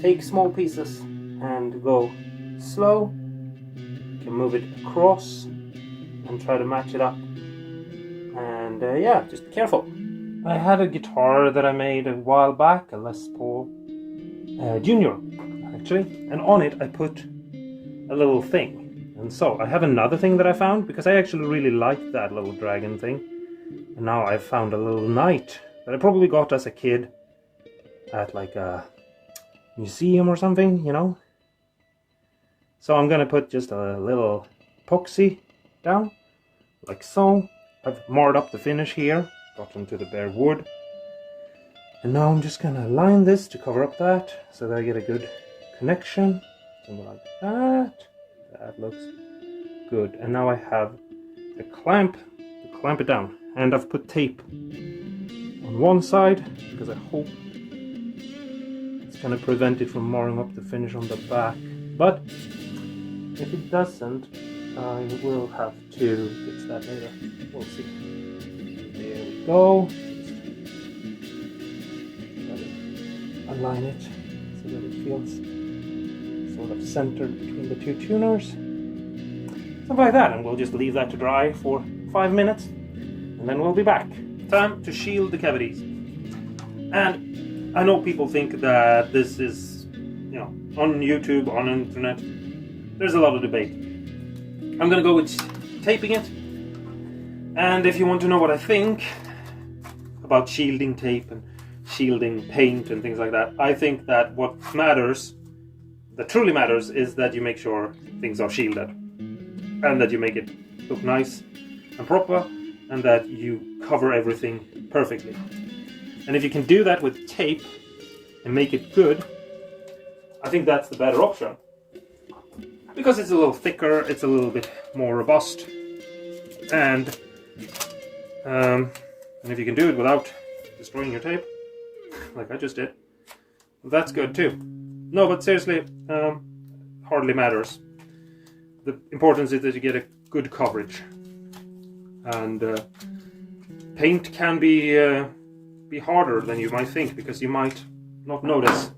Speaker 1: Take small pieces and go slow. You can move it across and try to match it up. And yeah, just careful. I had a guitar that I made a while back, a Les Paul Junior, actually, and on it I put a little thing. And so I have another thing that I found, because I actually really liked that little dragon thing. And now I've found a little knight that I probably got as a kid at like a museum or something, you know. So I'm gonna put just a little epoxy down, like so. I've marred up the finish here, got into the bare wood. And now I'm just gonna line this to cover up that, so that I get a good connection. Something like that. That looks good. And now I have the clamp to clamp it down. And I've put tape on one side, because I hope it's gonna prevent it from marring up the finish on the back. But if it doesn't, I will have to fix that later. We'll see. There we go. Align it so that it feels sort of centered between the two tuners. Something like that, and we'll just leave that to dry for 5 minutes, and then we'll be back. Time to shield the cavities. And I know people think that this is, you know, on YouTube, on internet, there's a lot of debate. I'm gonna go with taping it. And if you want to know what I think about shielding tape and shielding paint and things like that, I think that what matters, that truly matters, is that you make sure things are shielded and that you make it look nice and proper and that you cover everything perfectly. And if you can do that with tape and make it good, I think that's the better option. Because it's a little thicker, it's a little bit more robust, and if you can do it without destroying your tape, like I just did, that's good too. No, but seriously, hardly matters. The importance is that you get a good coverage, and paint can be harder than you might think, because you might not notice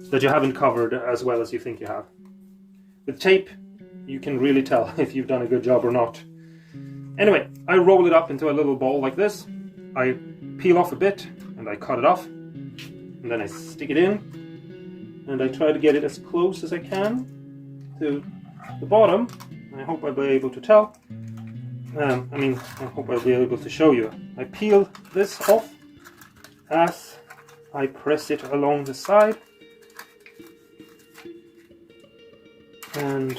Speaker 1: that you haven't covered as well as you think you have. With tape, you can really tell if you've done a good job or not. Anyway, I roll it up into a little ball like this. I peel off a bit and I cut it off. And then I stick it in. And I try to get it as close as I can to the bottom. I hope I'll be able to tell. I hope I'll be able to show you. I peel this off as I press it along the side. and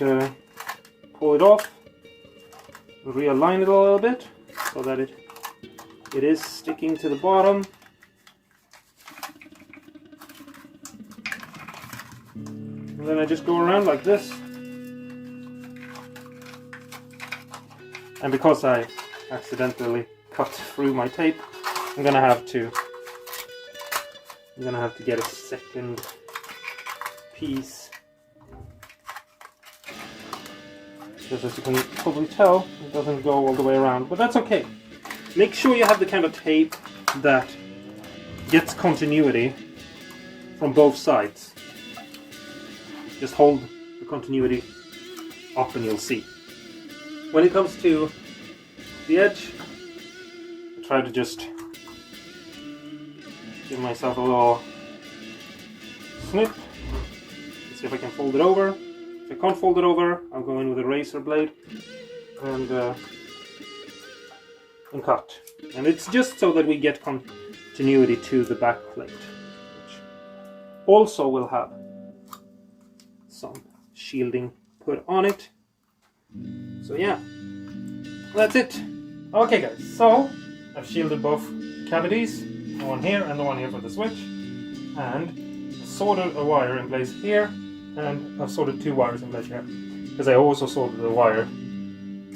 Speaker 1: pull it off, realign it a little bit so that it is sticking to the bottom. And then I just go around like this. And because I accidentally cut through my tape, I'm gonna have to get a second piece. Because as you can probably tell, it doesn't go all the way around, but that's okay. Make sure you have the kind of tape that gets continuity from both sides. Just hold the continuity up and you'll see. When it comes to the edge, I try to just give myself a little snip. Let's see if I can fold it over. If I can't fold it over, I'll go in with a razor blade and cut. And it's just so that we get continuity to the back plate, which also will have some shielding put on it. So yeah, that's it. Okay guys, so I've shielded both cavities, the one here and the one here for the switch, and soldered a wire in place here, and I've soldered 2 wires in place here, because I also soldered a wire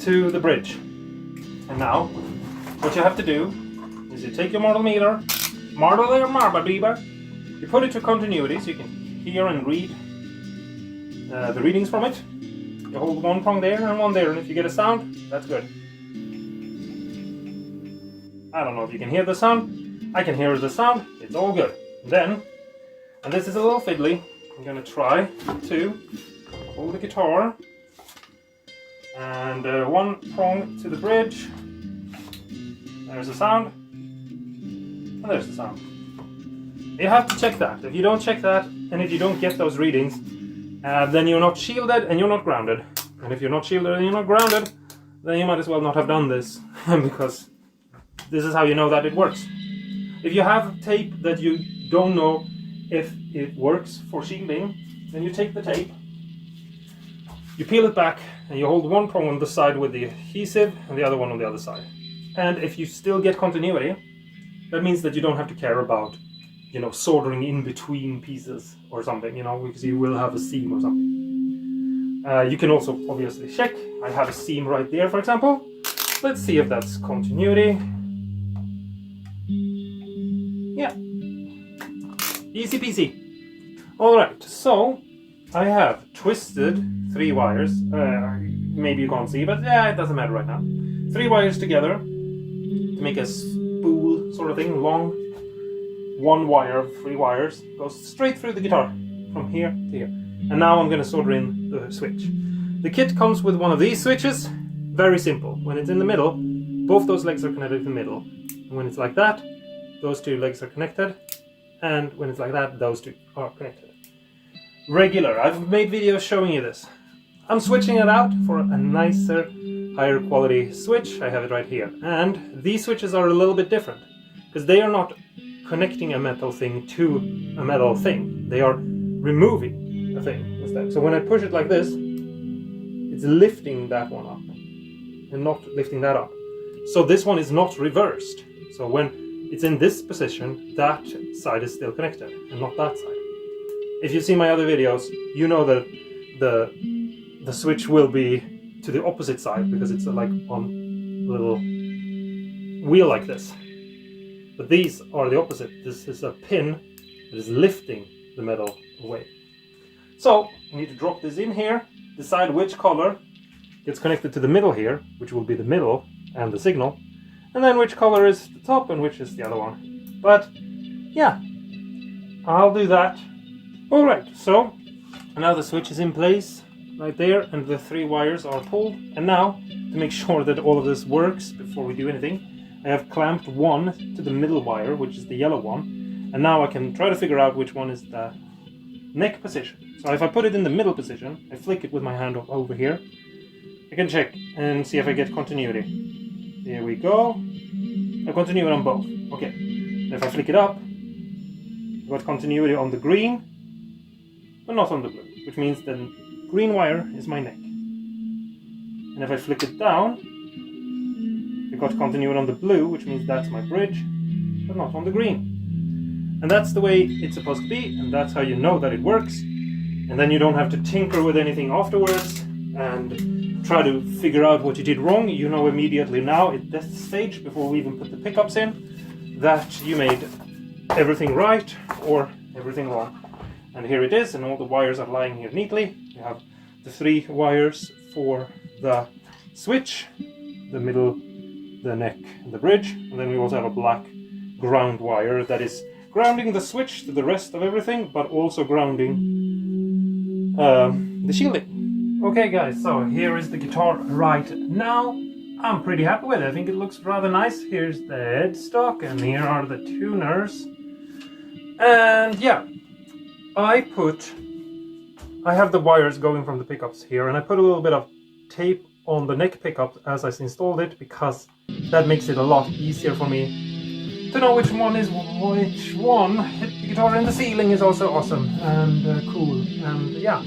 Speaker 1: to the bridge. And now, what you have to do is you take your model meter, you put it to continuity so you can hear and read the readings from it. You hold one prong there and one there, and if you get a sound, that's good. I don't know if you can hear the sound. I can hear the sound. It's all good. Then, and this is a little fiddly, I'm going to try to hold the guitar and one prong to the bridge. There's the sound, and there's the sound. You have to check that. If you don't check that, and if you don't get those readings, then you're not shielded and you're not grounded. And if you're not shielded and you're not grounded, then you might as well not have done this, because this is how you know that it works. If you have tape that you don't know if it works for shielding, then you take the tape, you peel it back, and you hold one prong on the side with the adhesive and the other one on the other side. And if you still get continuity, that means that you don't have to care about, you know, soldering in between pieces or something, you know, because you will have a seam or something. You can also obviously check. I have a seam right there, for example. Let's see if that's continuity. Yeah. Easy peasy. Alright, so I have twisted 3 wires. Maybe you can't see, but yeah, it doesn't matter right now. 3 wires together to make a spool sort of thing, long. 1 wire of 3 wires goes straight through the guitar from here to here. And now I'm going to solder in the switch. The kit comes with one of these switches. Very simple. When it's in the middle, both those legs are connected to the middle. And when it's like that, those 2 legs are connected. And when it's like that, those 2 are connected. Regular. I've made videos showing you this. I'm switching it out for a nicer, higher quality switch. I have it right here. And these switches are a little bit different, because they are not connecting a metal thing to a metal thing. They are removing a thing instead. So when I push it like this, it's lifting that one up and not lifting that up. So this one is not reversed. So when it's in this position, that side is still connected and not that side. If you see my other videos, you know that the switch will be to the opposite side, because it's like on a little wheel like this. But these are the opposite. This is a pin that is lifting the metal away. So you need to drop this in here, decide which color gets connected to the middle here, which will be the middle and the signal, and then which color is the top and which is the other one. But yeah, I'll do that. Alright, so now the switch is in place right there, and the 3 wires are pulled. And now, to make sure that all of this works before we do anything, I have clamped one to the middle wire, which is the yellow one, and now I can try to figure out which one is the neck position. So if I put it in the middle position, I flick it with my hand over here, I can check and see if I get continuity. Here we go. I continuity on both. Okay. If I flick it up, I've got continuity on the green, but not on the blue, which means then green wire is my neck. And if I flick it down, we've got continuity on the blue, which means that's my bridge, but not on the green. And that's the way it's supposed to be, and that's how you know that it works. And then you don't have to tinker with anything afterwards and try to figure out what you did wrong. You know immediately now at this stage, before we even put the pickups in, that you made everything right or everything wrong. And here it is, and all the wires are lying here neatly. You have the 3 wires for the switch, the middle, the neck, and the bridge. And then we also have a black ground wire that is grounding the switch to the rest of everything, but also grounding the shielding. Okay guys, so here is the guitar right now. I'm pretty happy with it. I think it looks rather nice. Here's the headstock, and here are the tuners. And yeah, I have the wires going from the pickups here, and I put a little bit of tape on the neck pickup as I installed it, because that makes it a lot easier for me to know which one is which one. Hit the guitar in the ceiling is also awesome and cool. And yeah,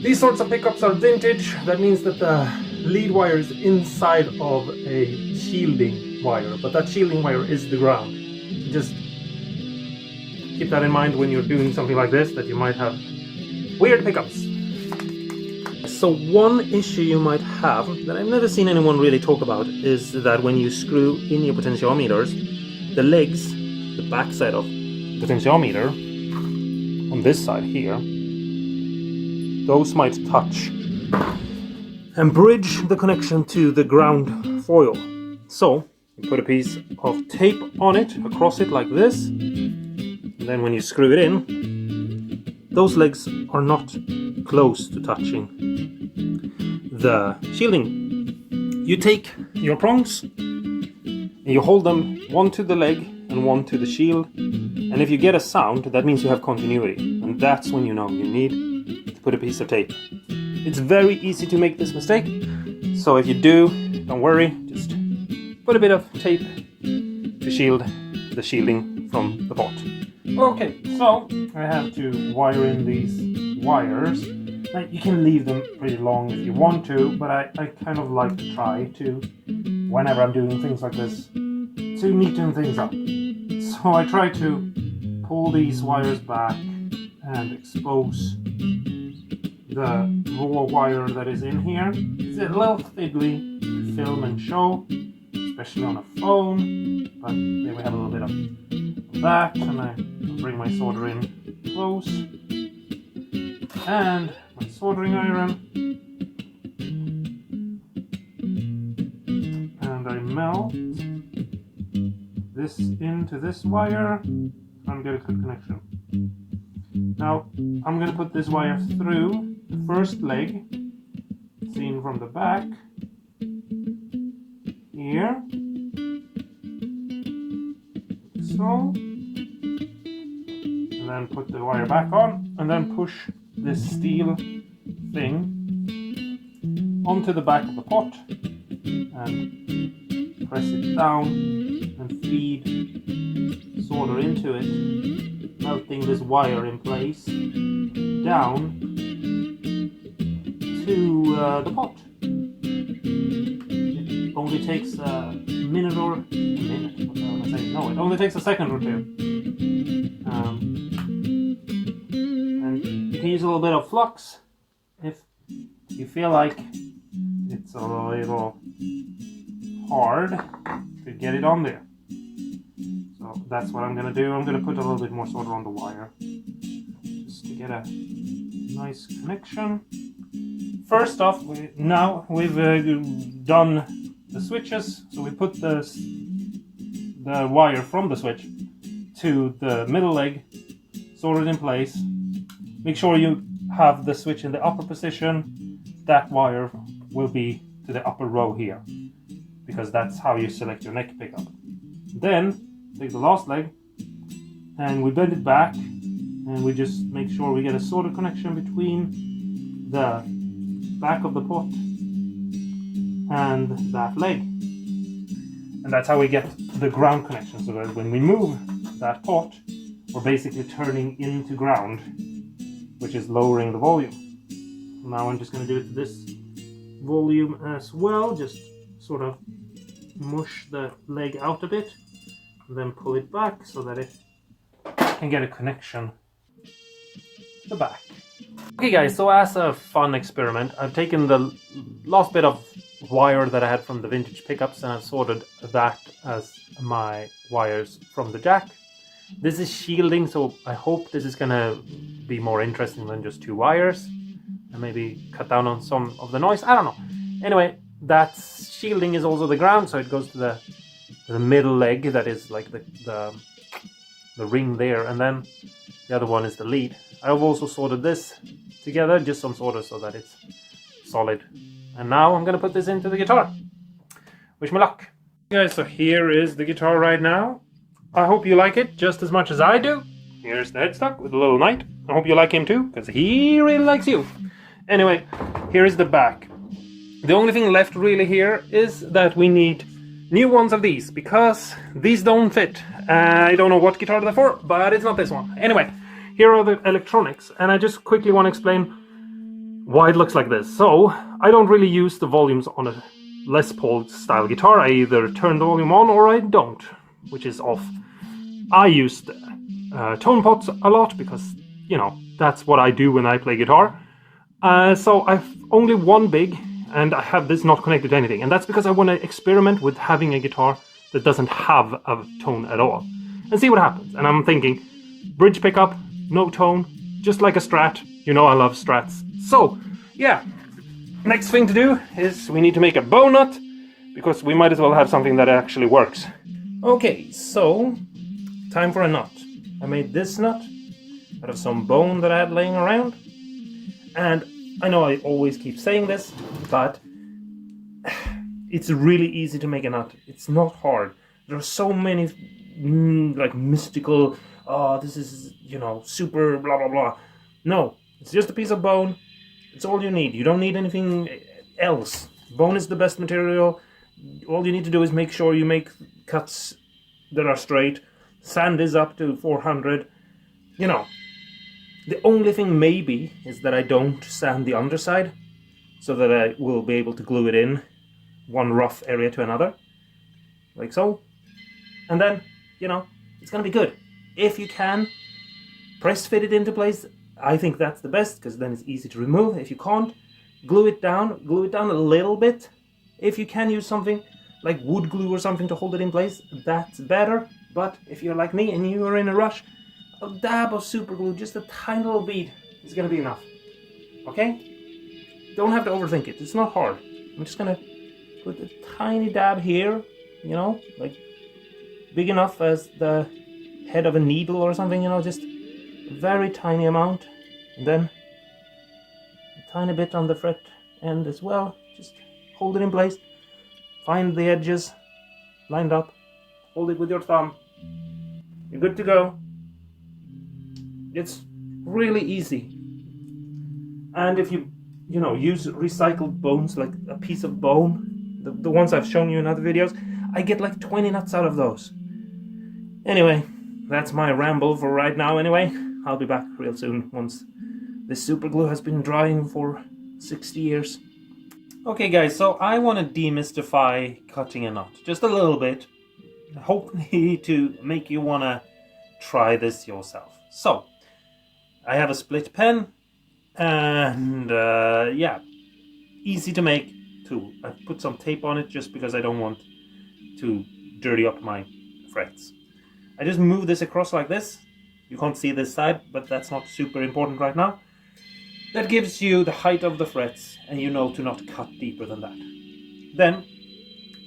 Speaker 1: these sorts of pickups are vintage. That means that the lead wire is inside of a shielding wire, but that shielding wire is the ground. Just keep that in mind when you're doing something like this, that you might have weird pickups. So one issue you might have, that I've never seen anyone really talk about, is that when you screw in your potentiometers, the legs, the back side of the potentiometer, on this side here, those might touch and bridge the connection to the ground foil. So you put a piece of tape on it, across it like this, and then when you screw it in, those legs are not close to touching the shielding. You take your prongs and you hold them, one to the leg and one to the shield, and if you get a sound, that means you have continuity, and that's when you know you need to put a piece of tape. It's very easy to make this mistake, so if you do, don't worry, just put a bit of tape to shield the shielding from the pot. Okay, so I have to wire in these wires. Now, you can leave them pretty long if you want to, but I kind of like to try to, whenever I'm doing things like this, to neaten things up. So I try to pull these wires back and expose the raw wire that is in here. It's a little fiddly to film and show, especially on a phone, but there we have a little bit of that, and I bring my soldering close, and my soldering iron, and I melt this into this wire and get a good connection. Now I'm going to put this wire through the first leg, seen from the back, here, so, and then put the wire back on, and then push this steel thing onto the back of the pot and press it down and feed solder into it, melting this wire in place down to the pot. It only takes a minute or a minute. What the hell am I saying? No, it only takes a second or two. And you can use a little bit of flux if you feel like it's a little hard to get it on there. So that's what I'm going to do. I'm going to put a little bit more solder on the wire just to get a nice connection. First off, now we've done the switches, so we put the wire from the switch to the middle leg, soldered in place. Make sure you have the switch in the upper position. That wire will be to the upper row here, because that's how you select your neck pickup. Then take the last leg and we bend it back, and we just make sure we get a solder connection between the back of the pot and that leg. And that's how we get the ground connection, so that when we move that pot, we're basically turning into ground, which is lowering the volume. Now I'm just going to do it to this volume as well, just sort of mush the leg out a bit and then pull it back so that it can get a connection to the back. Okay guys, so as a fun experiment, I've taken the last bit of wire that I had from the vintage pickups and I've sorted that as my wires from the jack. This is shielding, so I hope this is gonna be more interesting than just two wires and maybe cut down on some of the noise. I don't know. Anyway, that shielding is also the ground, so it goes to the middle leg, that is like the ring there, and then the other one is the lead. I've also sorted this together, just some solder so that it's solid. And now I'm gonna put this into the guitar. Wish me luck. Guys, so here is the guitar right now. I hope you like it just as much as I do. Here's the headstock with the little knight. I hope you like him too, because he really likes you. Anyway, here is the back. The only thing left really here is that we need new ones of these, because these don't fit. I don't know what guitar they're for, but it's not this one. Anyway, here are the electronics, and I just quickly want to explain why it looks like this. So, I don't really use the volumes on a Les Paul style guitar. I either turn the volume on or I don't, which is off. I used tone pots a lot because, you know, that's what I do when I play guitar. So I've only one big, and I have this not connected to anything. And that's because I want to experiment with having a guitar that doesn't have a tone at all and see what happens. And I'm thinking, bridge pickup, no tone, just like a Strat. You know I love Strats. So, yeah. Next thing to do is we need to make a bow nut, because we might as well have something that actually works. Okay, so time for a nut. I made this nut out of some bone that I had laying around. And I know I always keep saying this, but it's really easy to make a nut. It's not hard. There are so many like mystical, this is, you know, super blah blah blah. No, it's just a piece of bone. It's all you need. You don't need anything else. Bone is the best material. All you need to do is make sure you make cuts that are straight. Sand is up to 400. You know, the only thing maybe is that I don't sand the underside, so that I will be able to glue it in one rough area to another, like so. And then, you know, it's gonna be good. If you can press fit it into place, I think that's the best, because then it's easy to remove. If you can't, glue it down a little bit. If you can use something like wood glue or something to hold it in place, that's better. But if you're like me and you are in a rush, a dab of super glue, just a tiny little bead, is gonna be enough. Okay? Don't have to overthink it. It's not hard. I'm just gonna put a tiny dab here, you know, like big enough as the head of a needle or something, you know, just a very tiny amount. And then a tiny bit on the fret end as well. Just hold it in place. Find the edges lined up. Hold it with your thumb. You're good to go. It's really easy. And if you know, use recycled bones, like a piece of bone, the ones I've shown you in other videos, I get like 20 nuts out of those. Anyway, that's my ramble for right now anyway. I'll be back real soon once this super glue has been drying for 60 years. Okay guys, so I want to demystify cutting a knot just a little bit, hopefully to make you want to try this yourself. So, I have a split pen, and yeah, easy to make too. I put some tape on it just because I don't want to dirty up my frets. I just move this across like this. You can't see this side, but that's not super important right now. That gives you the height of the frets, and you know to not cut deeper than that. Then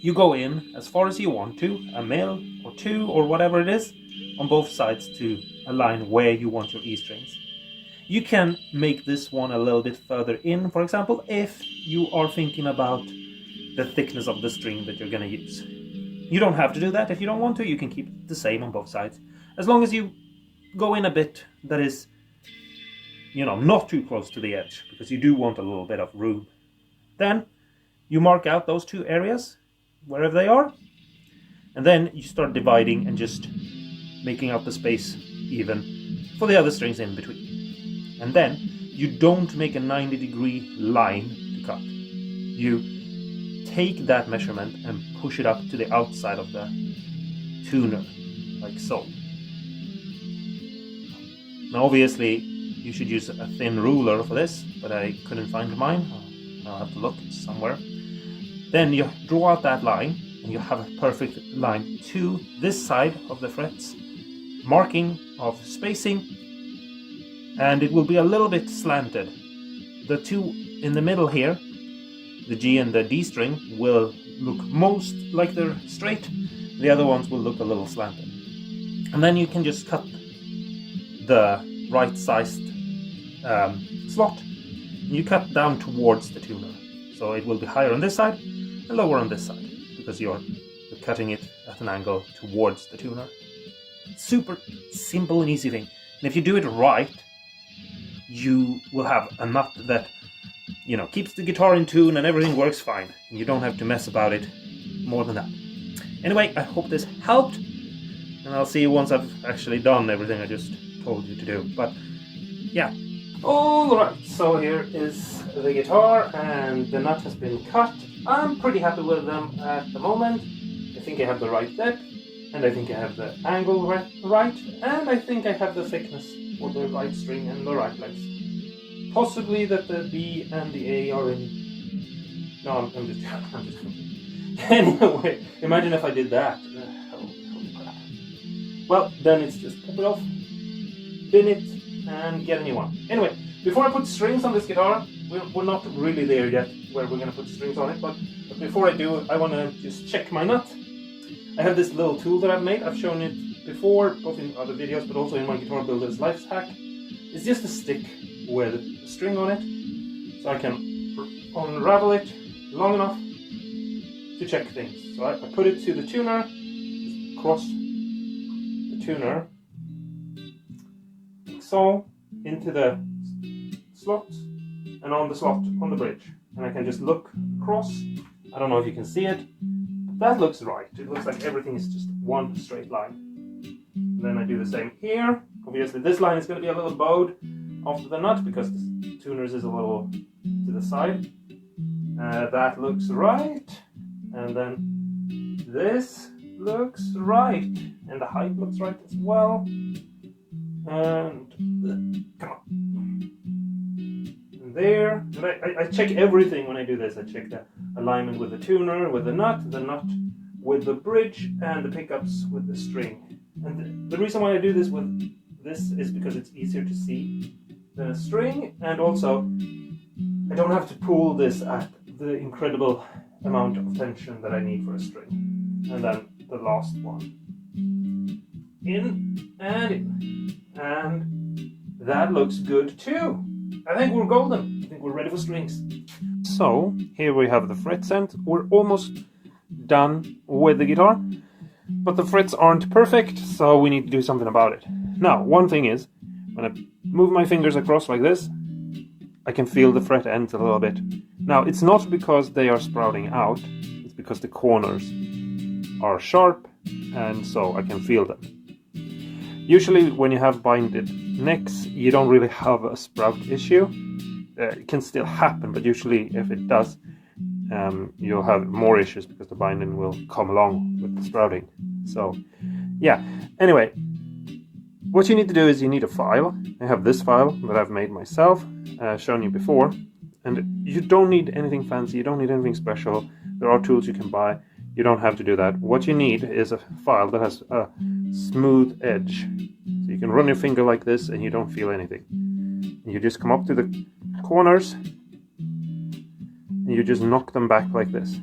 Speaker 1: you go in as far as you want to, a mil or two or whatever it is, on both sides to align where you want your E strings. You can make this one a little bit further in, for example, if you are thinking about the thickness of the string that you're going to use. You don't have to do that if you don't want to. You can keep it the same on both sides, as long as you go in a bit that is, you know, not too close to the edge, because you do want a little bit of room. Then you mark out those two areas, wherever they are, and then you start dividing and just making out the space even for the other strings in between. And then you don't make a 90-degree line to cut. You take that measurement and push it up to the outside of the tuner, like so. Now obviously you should use a thin ruler for this, but I couldn't find mine. I'll have to look somewhere. Then you draw out that line, and you have a perfect line to this side of the frets, marking of spacing, and it will be a little bit slanted. The two in the middle here, the G and the D string, will look most like they're straight. The other ones will look a little slanted. And then you can just cut the right-sized slot. You cut down towards the tuner. So it will be higher on this side and lower on this side, because you're cutting it at an angle towards the tuner. Super simple and easy thing. And if you do it right, you will have a nut that, you know, keeps the guitar in tune and everything works fine. And you don't have to mess about it more than that. Anyway, I hope this helped, and I'll see you once I've actually done everything I just told you to do. But yeah. Alright, so here is the guitar, and the nut has been cut. I'm pretty happy with them at the moment. I think I have the right depth, and I think I have the angle right, and I think I have the thickness for the right string and the right place. Possibly that the B and the A are in... No, I'm just joking. Anyway, imagine if I did that. Holy crap. Well, then it's just pop it off, bin it, and get a new one. Anyway, before I put strings on this guitar, we're not really there yet where we're going to put strings on it, but before I do, I want to just check my nut. I have this little tool that I've made. I've shown it before, both in other videos, but also in my Guitar Builder's Life Hack. It's just a stick with a string on it, so I can unravel it long enough to check things. So I put it to the tuner, just cross the tuner, like so, into the slot, and on the slot on the bridge. And I can just look across. I don't know if you can see it, but that looks right. It looks like everything is just one straight line. And then I do the same here. Obviously this line is going to be a little bowed off the nut because the tuner's is a little to the side. That looks right. And then this looks right. And the height looks right as well. And come on. And there. And I check everything when I do this. I check the alignment with the tuner, with the nut with the bridge, and the pickups with the string. And the reason why I do this with this is because it's easier to see than a string, and also I don't have to pull this at the incredible amount of tension that I need for a string. And then the last one. In and in. And that looks good too. I think we're golden. I think we're ready for strings. So here we have the frets end. We're almost done with the guitar, but the frets aren't perfect, so we need to do something about it. Now, one thing is, when I move my fingers across like this, I can feel the fret ends a little bit. Now, it's not because they are sprouting out, it's because the corners are sharp, and so I can feel them. Usually when you have binded necks, you don't really have a sprout issue. It can still happen, but usually if it does, you'll have more issues because the binding will come along with the sprouting. So yeah, anyway, what you need to do is you need a file. I have this file that I've made myself, shown you before, and you don't need anything fancy, you don't need anything special. There are tools you can buy. You don't have to do that. What you need is a file that has a smooth edge. So you can run your finger like this and you don't feel anything. And you just come up to the corners and you just knock them back like this.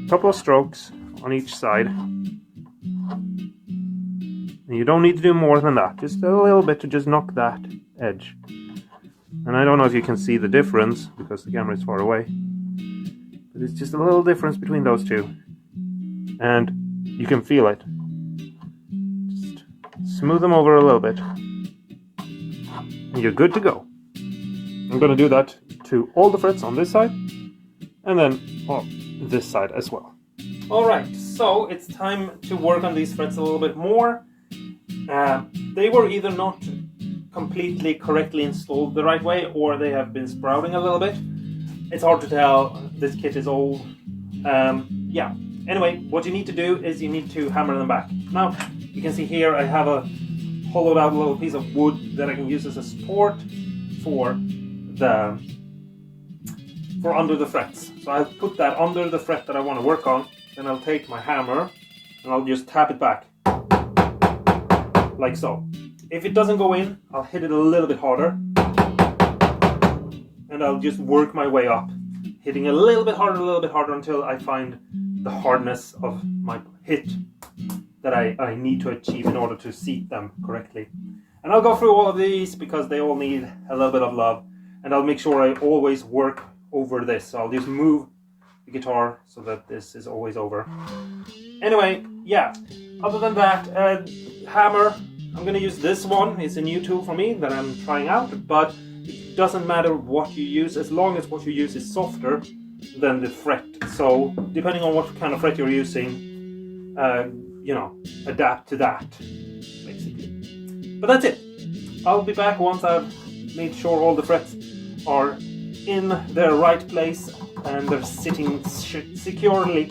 Speaker 1: A couple of strokes on each side. And you don't need to do more than that. Just a little bit to just knock that edge. And I don't know if you can see the difference because the camera is far away. But it's just a little difference between those two. And you can feel it. Just smooth them over a little bit. And you're good to go. I'm going to do that to all the frets on this side. And then on this side as well. Alright, so it's time to work on these frets a little bit more. They were either not completely correctly installed the right way, or they have been sprouting a little bit. It's hard to tell. This kit is old. Yeah. Anyway, what you need to do is you need to hammer them back. Now, you can see here I have a hollowed out little piece of wood that I can use as a support for under the frets. So I'll put that under the fret that I want to work on, then I'll take my hammer and I'll just tap it back, like so. If it doesn't go in, I'll hit it a little bit harder, and I'll just work my way up, hitting a little bit harder until I find the hardness of my hit that I need to achieve in order to seat them correctly. And I'll go through all of these because they all need a little bit of love, and I'll make sure I always work over this. So I'll just move the guitar so that this is always over. Anyway, yeah, other than that, hammer, I'm going to use this one. It's a new tool for me that I'm trying out, but it doesn't matter what you use as long as what you use is softer than the fret. So depending on what kind of fret you're using, you know, adapt to that, basically. But that's it. I'll be back once I've made sure all the frets are in their right place and they're sitting securely,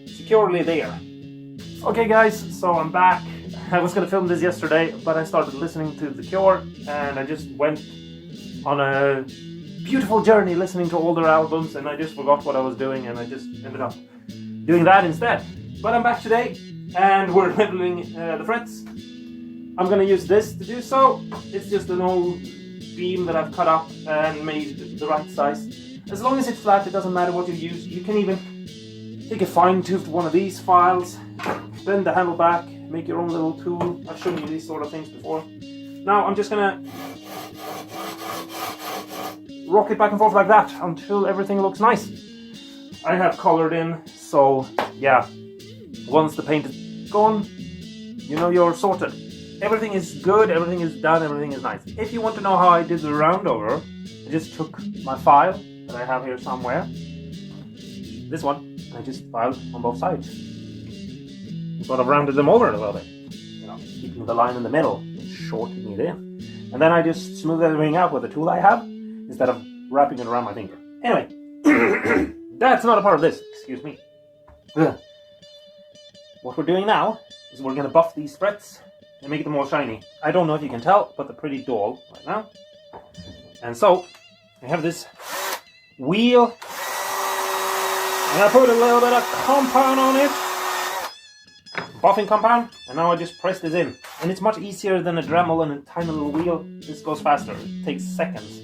Speaker 1: securely there. Okay guys, so I'm back. I was going to film this yesterday, but I started listening to The Cure, and I just went on a beautiful journey listening to all their albums, and I just forgot what I was doing, and I just ended up doing that instead. But I'm back today, and we're leveling the frets. I'm going to use this to do so. It's just an old beam that I've cut up and made the right size. As long as it's flat, it doesn't matter what you use. You can even take a fine-toothed one of these files, bend the handle back, make your own little tool. I've shown you these sort of things before. Now I'm just gonna rock it back and forth like that until everything looks nice. I have colored in, so yeah, once the paint is gone, you know you're sorted. Everything is good, everything is done, everything is nice. If you want to know how I did the round over, I just took my file that I have here somewhere, this one, and I just filed on both sides. Sort of rounded them over a little bit, you know, keeping the line in the middle, shortening it in. And then I just smooth everything out with the tool I have, instead of wrapping it around my finger. Anyway, that's not a part of this, excuse me. What we're doing now is we're going to buff these frets and make them more shiny. I don't know if you can tell, but they're pretty dull right now. And so, I have this wheel, and I put a little bit of compound on it. Buffing compound, and now I just press this in. And it's much easier than a Dremel and a tiny little wheel. This goes faster, it takes seconds.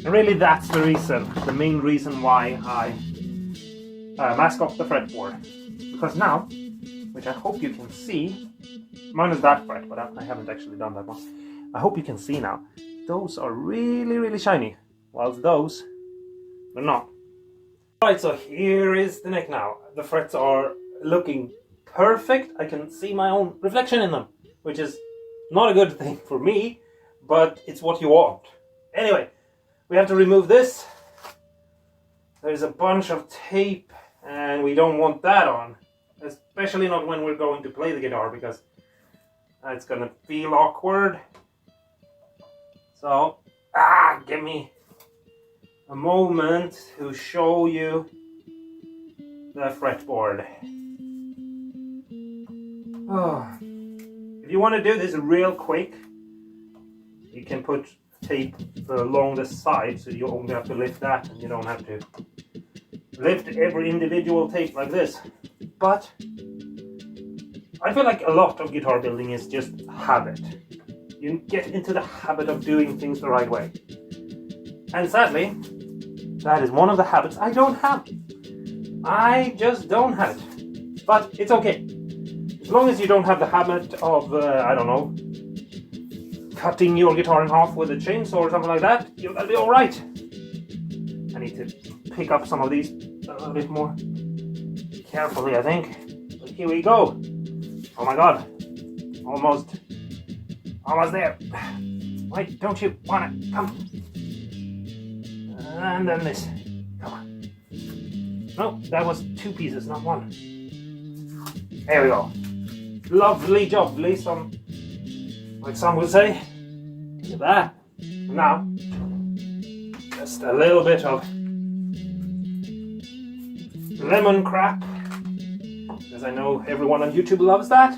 Speaker 1: And really that's the reason, the main reason why I mask up the fretboard. Because now, which I hope you can see, minus that fret, but I haven't actually done that one. I hope you can see now. Those are really, really shiny, whilst those, they're not. Alright, so here is the neck now. The frets are looking perfect. I can see my own reflection in them, which is not a good thing for me, but it's what you want. Anyway, we have to remove this. There's a bunch of tape, and we don't want that on. Especially not when we're going to play the guitar, because it's gonna feel awkward. So, give me a moment to show you the fretboard. If you want to do this real quick, you can put tape along the side, so you only have to lift that, and you don't have to lift every individual tape like this. But I feel like a lot of guitar building is just habit. You get into the habit of doing things the right way. And sadly, that is one of the habits I don't have. I just don't have it. But it's okay. As long as you don't have the habit of, I don't know, cutting your guitar in half with a chainsaw or something like that, you're gonna be alright. I need to pick up some of these a little bit more carefully, I think. But here we go. Oh my god. Almost there. Why don't you wanna come? And then this. Come on. No, that was 2 pieces, not 1. There we go. Lovely job, some, like some will say. Look at that. Now, just a little bit of lemon crap, because I know everyone on YouTube loves that.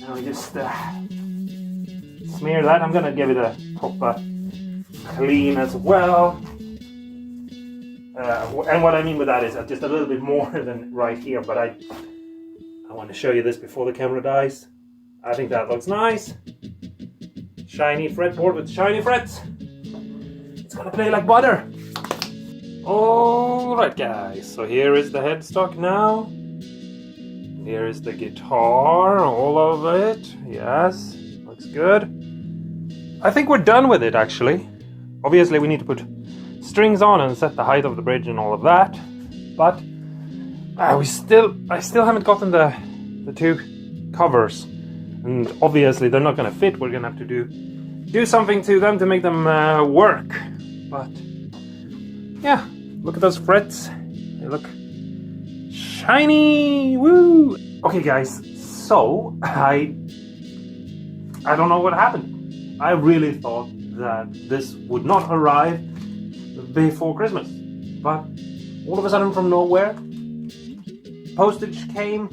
Speaker 1: Now we just smear that. I'm gonna give it a proper clean as well. And what I mean with that is just a little bit more than right here, but I want to show you this before the camera dies. I think that looks nice. Shiny fretboard with shiny frets. It's gonna play like butter. Alright guys, so here is the headstock now. Here is the guitar, all of it. Yes, looks good. I think we're done with it actually. Obviously we need to put strings on and set the height of the bridge and all of that. But I still haven't gotten the 2 covers. And obviously they're not gonna fit. We're gonna have to do something to them to make them work. But yeah, look at those frets. They look shiny. Woo! Okay guys, so I don't know what happened. I really thought that this would not arrive before Christmas, but all of a sudden from nowhere, postage came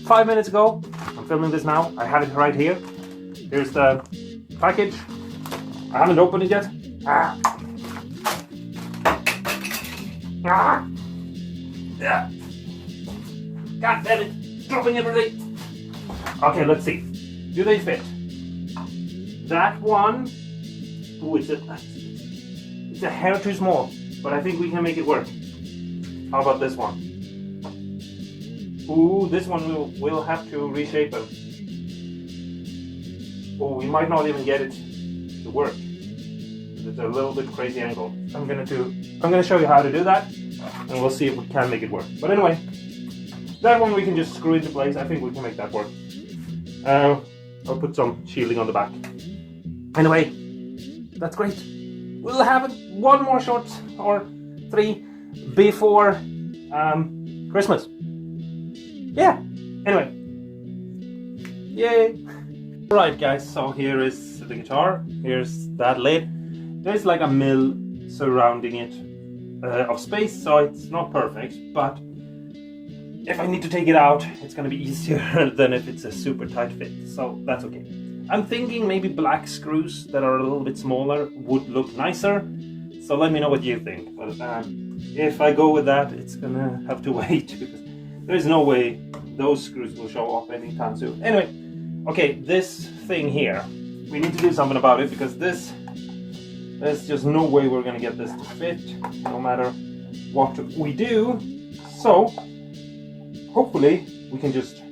Speaker 1: 5 minutes ago. I'm filming this now. I have it right here. Here's the package. I haven't opened it yet. Yeah. God damn it! Dropping everything. Okay, let's see. Do they fit? That one. Ooh, it's a hair too small, but I think we can make it work. How about this one? Ooh, this one we'll have to reshape it. Oh, we might not even get it to work. It's a little bit crazy angle. I'm gonna show you how to do that, and we'll see if we can make it work. But anyway, that one we can just screw into place. I think we can make that work. I'll put some shielding on the back. Anyway, that's great. We'll have 1 more shot or 3 before Christmas. Yeah. Anyway. Yay. Alright guys, so here is the guitar. Here's that lid. There's like a mill surrounding it of space, so it's not perfect, but if I need to take it out, it's gonna be easier than if it's a super tight fit, so that's okay. I'm thinking maybe black screws that are a little bit smaller would look nicer, so let me know what you think. But if I go with that, it's gonna have to wait, because there's no way those screws will show up anytime soon. Anyway, okay, this thing here, we need to do something about it, because there's just no way we're gonna get this to fit, no matter what we do. So, hopefully, we can just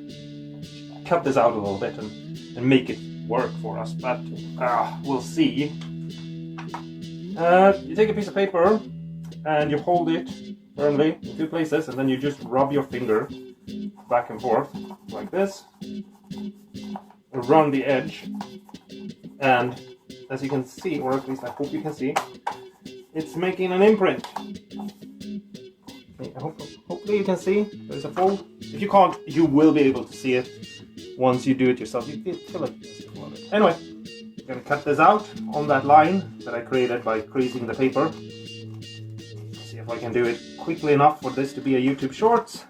Speaker 1: cut this out a little bit and make it work for us, but we'll see. You take a piece of paper and you hold it firmly in 2 places, and then you just rub your finger back and forth like this around the edge, and as you can see, or at least I hope you can see, it's making an imprint. Hopefully you can see there's a fold. If you can't, you will be able to see it once you do it yourself. You feel like this. Anyway, I'm gonna cut this out on that line that I created by creasing the paper. See if I can do it quickly enough for this to be a YouTube Shorts.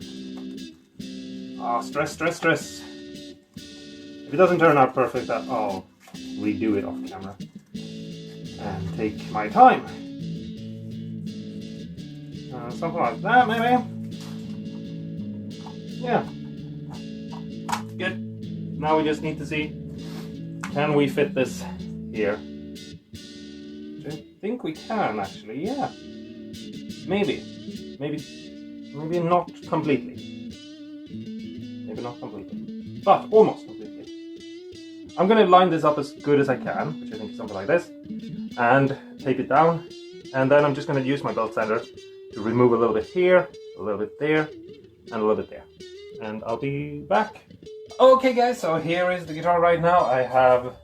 Speaker 1: Stress. If it doesn't turn out perfect, I'll redo it off camera and take my time. Something like that, maybe. Yeah. Good. Now we just need to see, can we fit this here? I think we can, actually, yeah. Maybe not completely. Maybe not completely, but almost completely. I'm gonna line this up as good as I can, which I think is something like this, and tape it down, and then I'm just gonna use my belt sander to remove a little bit here, a little bit there, and a little bit there. And I'll be back. Okay guys, so here is the guitar right now. I have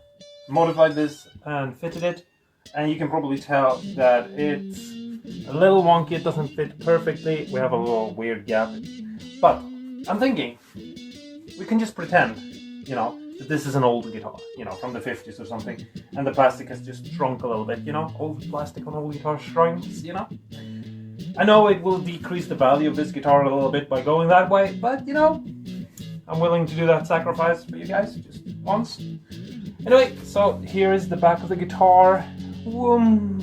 Speaker 1: modified this and fitted it, and you can probably tell that it's a little wonky, it doesn't fit perfectly, we have a little weird gap. But I'm thinking, we can just pretend, you know, that this is an old guitar, you know, from the 50s or something, and the plastic has just shrunk a little bit, you know, old plastic on old guitar shrinks, you know. I know it will decrease the value of this guitar a little bit by going that way, but you know, I'm willing to do that sacrifice for you guys, just once. Anyway, so here is the back of the guitar. Whoom.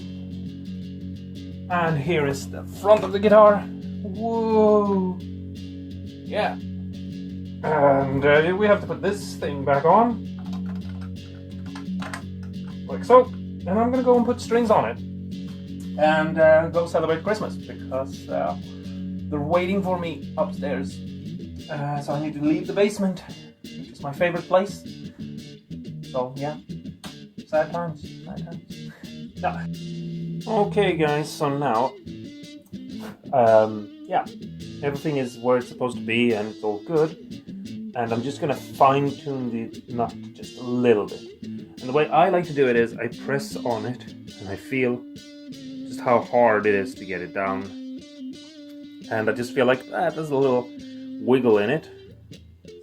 Speaker 1: And here is the front of the guitar. Whoa. Yeah. And we have to put this thing back on. Like so. And I'm gonna go and put strings on it. And go celebrate Christmas, because they're waiting for me upstairs. So I need to leave the basement, which is my favorite place. So yeah, sad times. Yeah. Okay guys, so now, yeah, everything is where it's supposed to be and it's all good. And I'm just gonna fine tune the nut just a little bit. And the way I like to do it is I press on it and I feel just how hard it is to get it down. And I just feel like there's a little wiggle in it.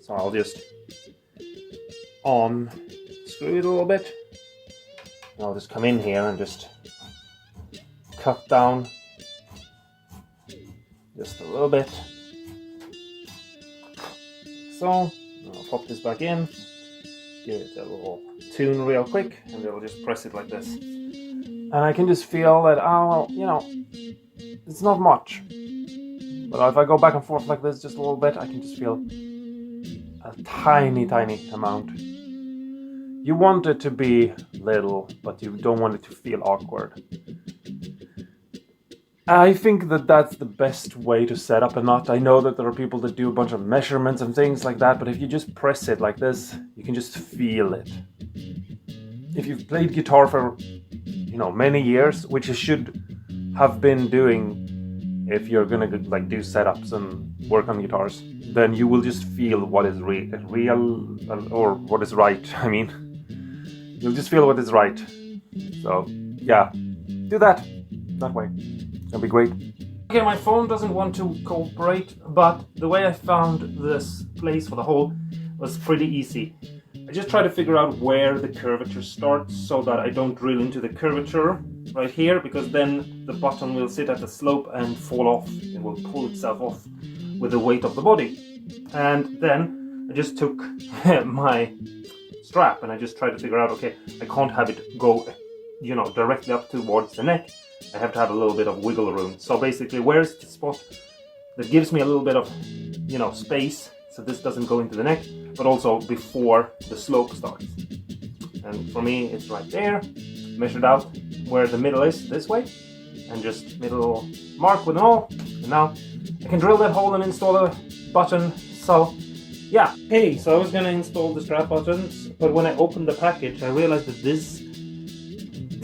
Speaker 1: So I'll just unscrew it a little bit. And I'll just come in here and just cut down just a little bit. So I'll pop this back in, give it a little tune real quick, and it'll just press it like this. And I can just feel that, oh, you know, it's not much. But if I go back and forth like this just a little bit, I can just feel a tiny, tiny amount. You want it to be little, but you don't want it to feel awkward. I think that that's the best way to set up a nut. I know that there are people that do a bunch of measurements and things like that, but if you just press it like this, you can just feel it. If you've played guitar for, you know, many years, which you should have been doing if you're gonna like do setups and work on guitars, then you will just feel what is real or what is right. I mean, you'll just feel what is right. So yeah, do that way. That'll be great. Okay, my phone doesn't want to cooperate, but the way I found this place for the hole was pretty easy. I just try to figure out where the curvature starts so that I don't drill into the curvature right here, because then the button will sit at the slope and fall off. It will pull itself off with the weight of the body. And then I just took my strap and I just tried to figure out, okay, I can't have it go, you know, directly up towards the neck. I have to have a little bit of wiggle room. So basically, where's the spot that gives me a little bit of, you know, space, so this doesn't go into the neck, but also before the slope starts. And for me, it's right there. Measured out where the middle is, this way, and just made a little mark with an awl. And now I can drill that hole and install a button. So yeah. Hey, so I was gonna install the strap buttons, but when I opened the package, I realized that this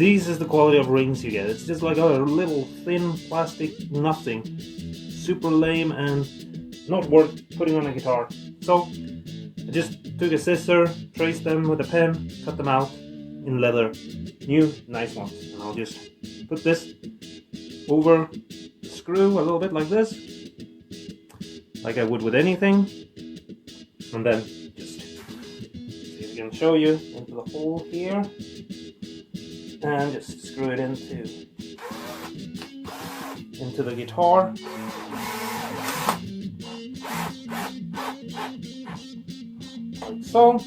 Speaker 1: is the quality of rings you get. It's just like a little thin plastic nothing. Super lame and not worth putting on a guitar. So I just took a scissor, traced them with a pen, cut them out in leather. New, nice ones. And I'll just put this over the screw a little bit like this, like I would with anything. And then just see if I can show you into the hole here. And just screw it into the guitar. Like so.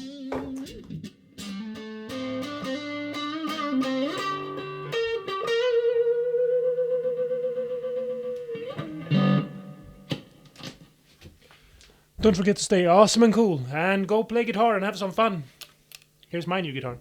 Speaker 2: Don't forget to stay awesome and cool, and go play guitar and have some fun. Here's my new guitar.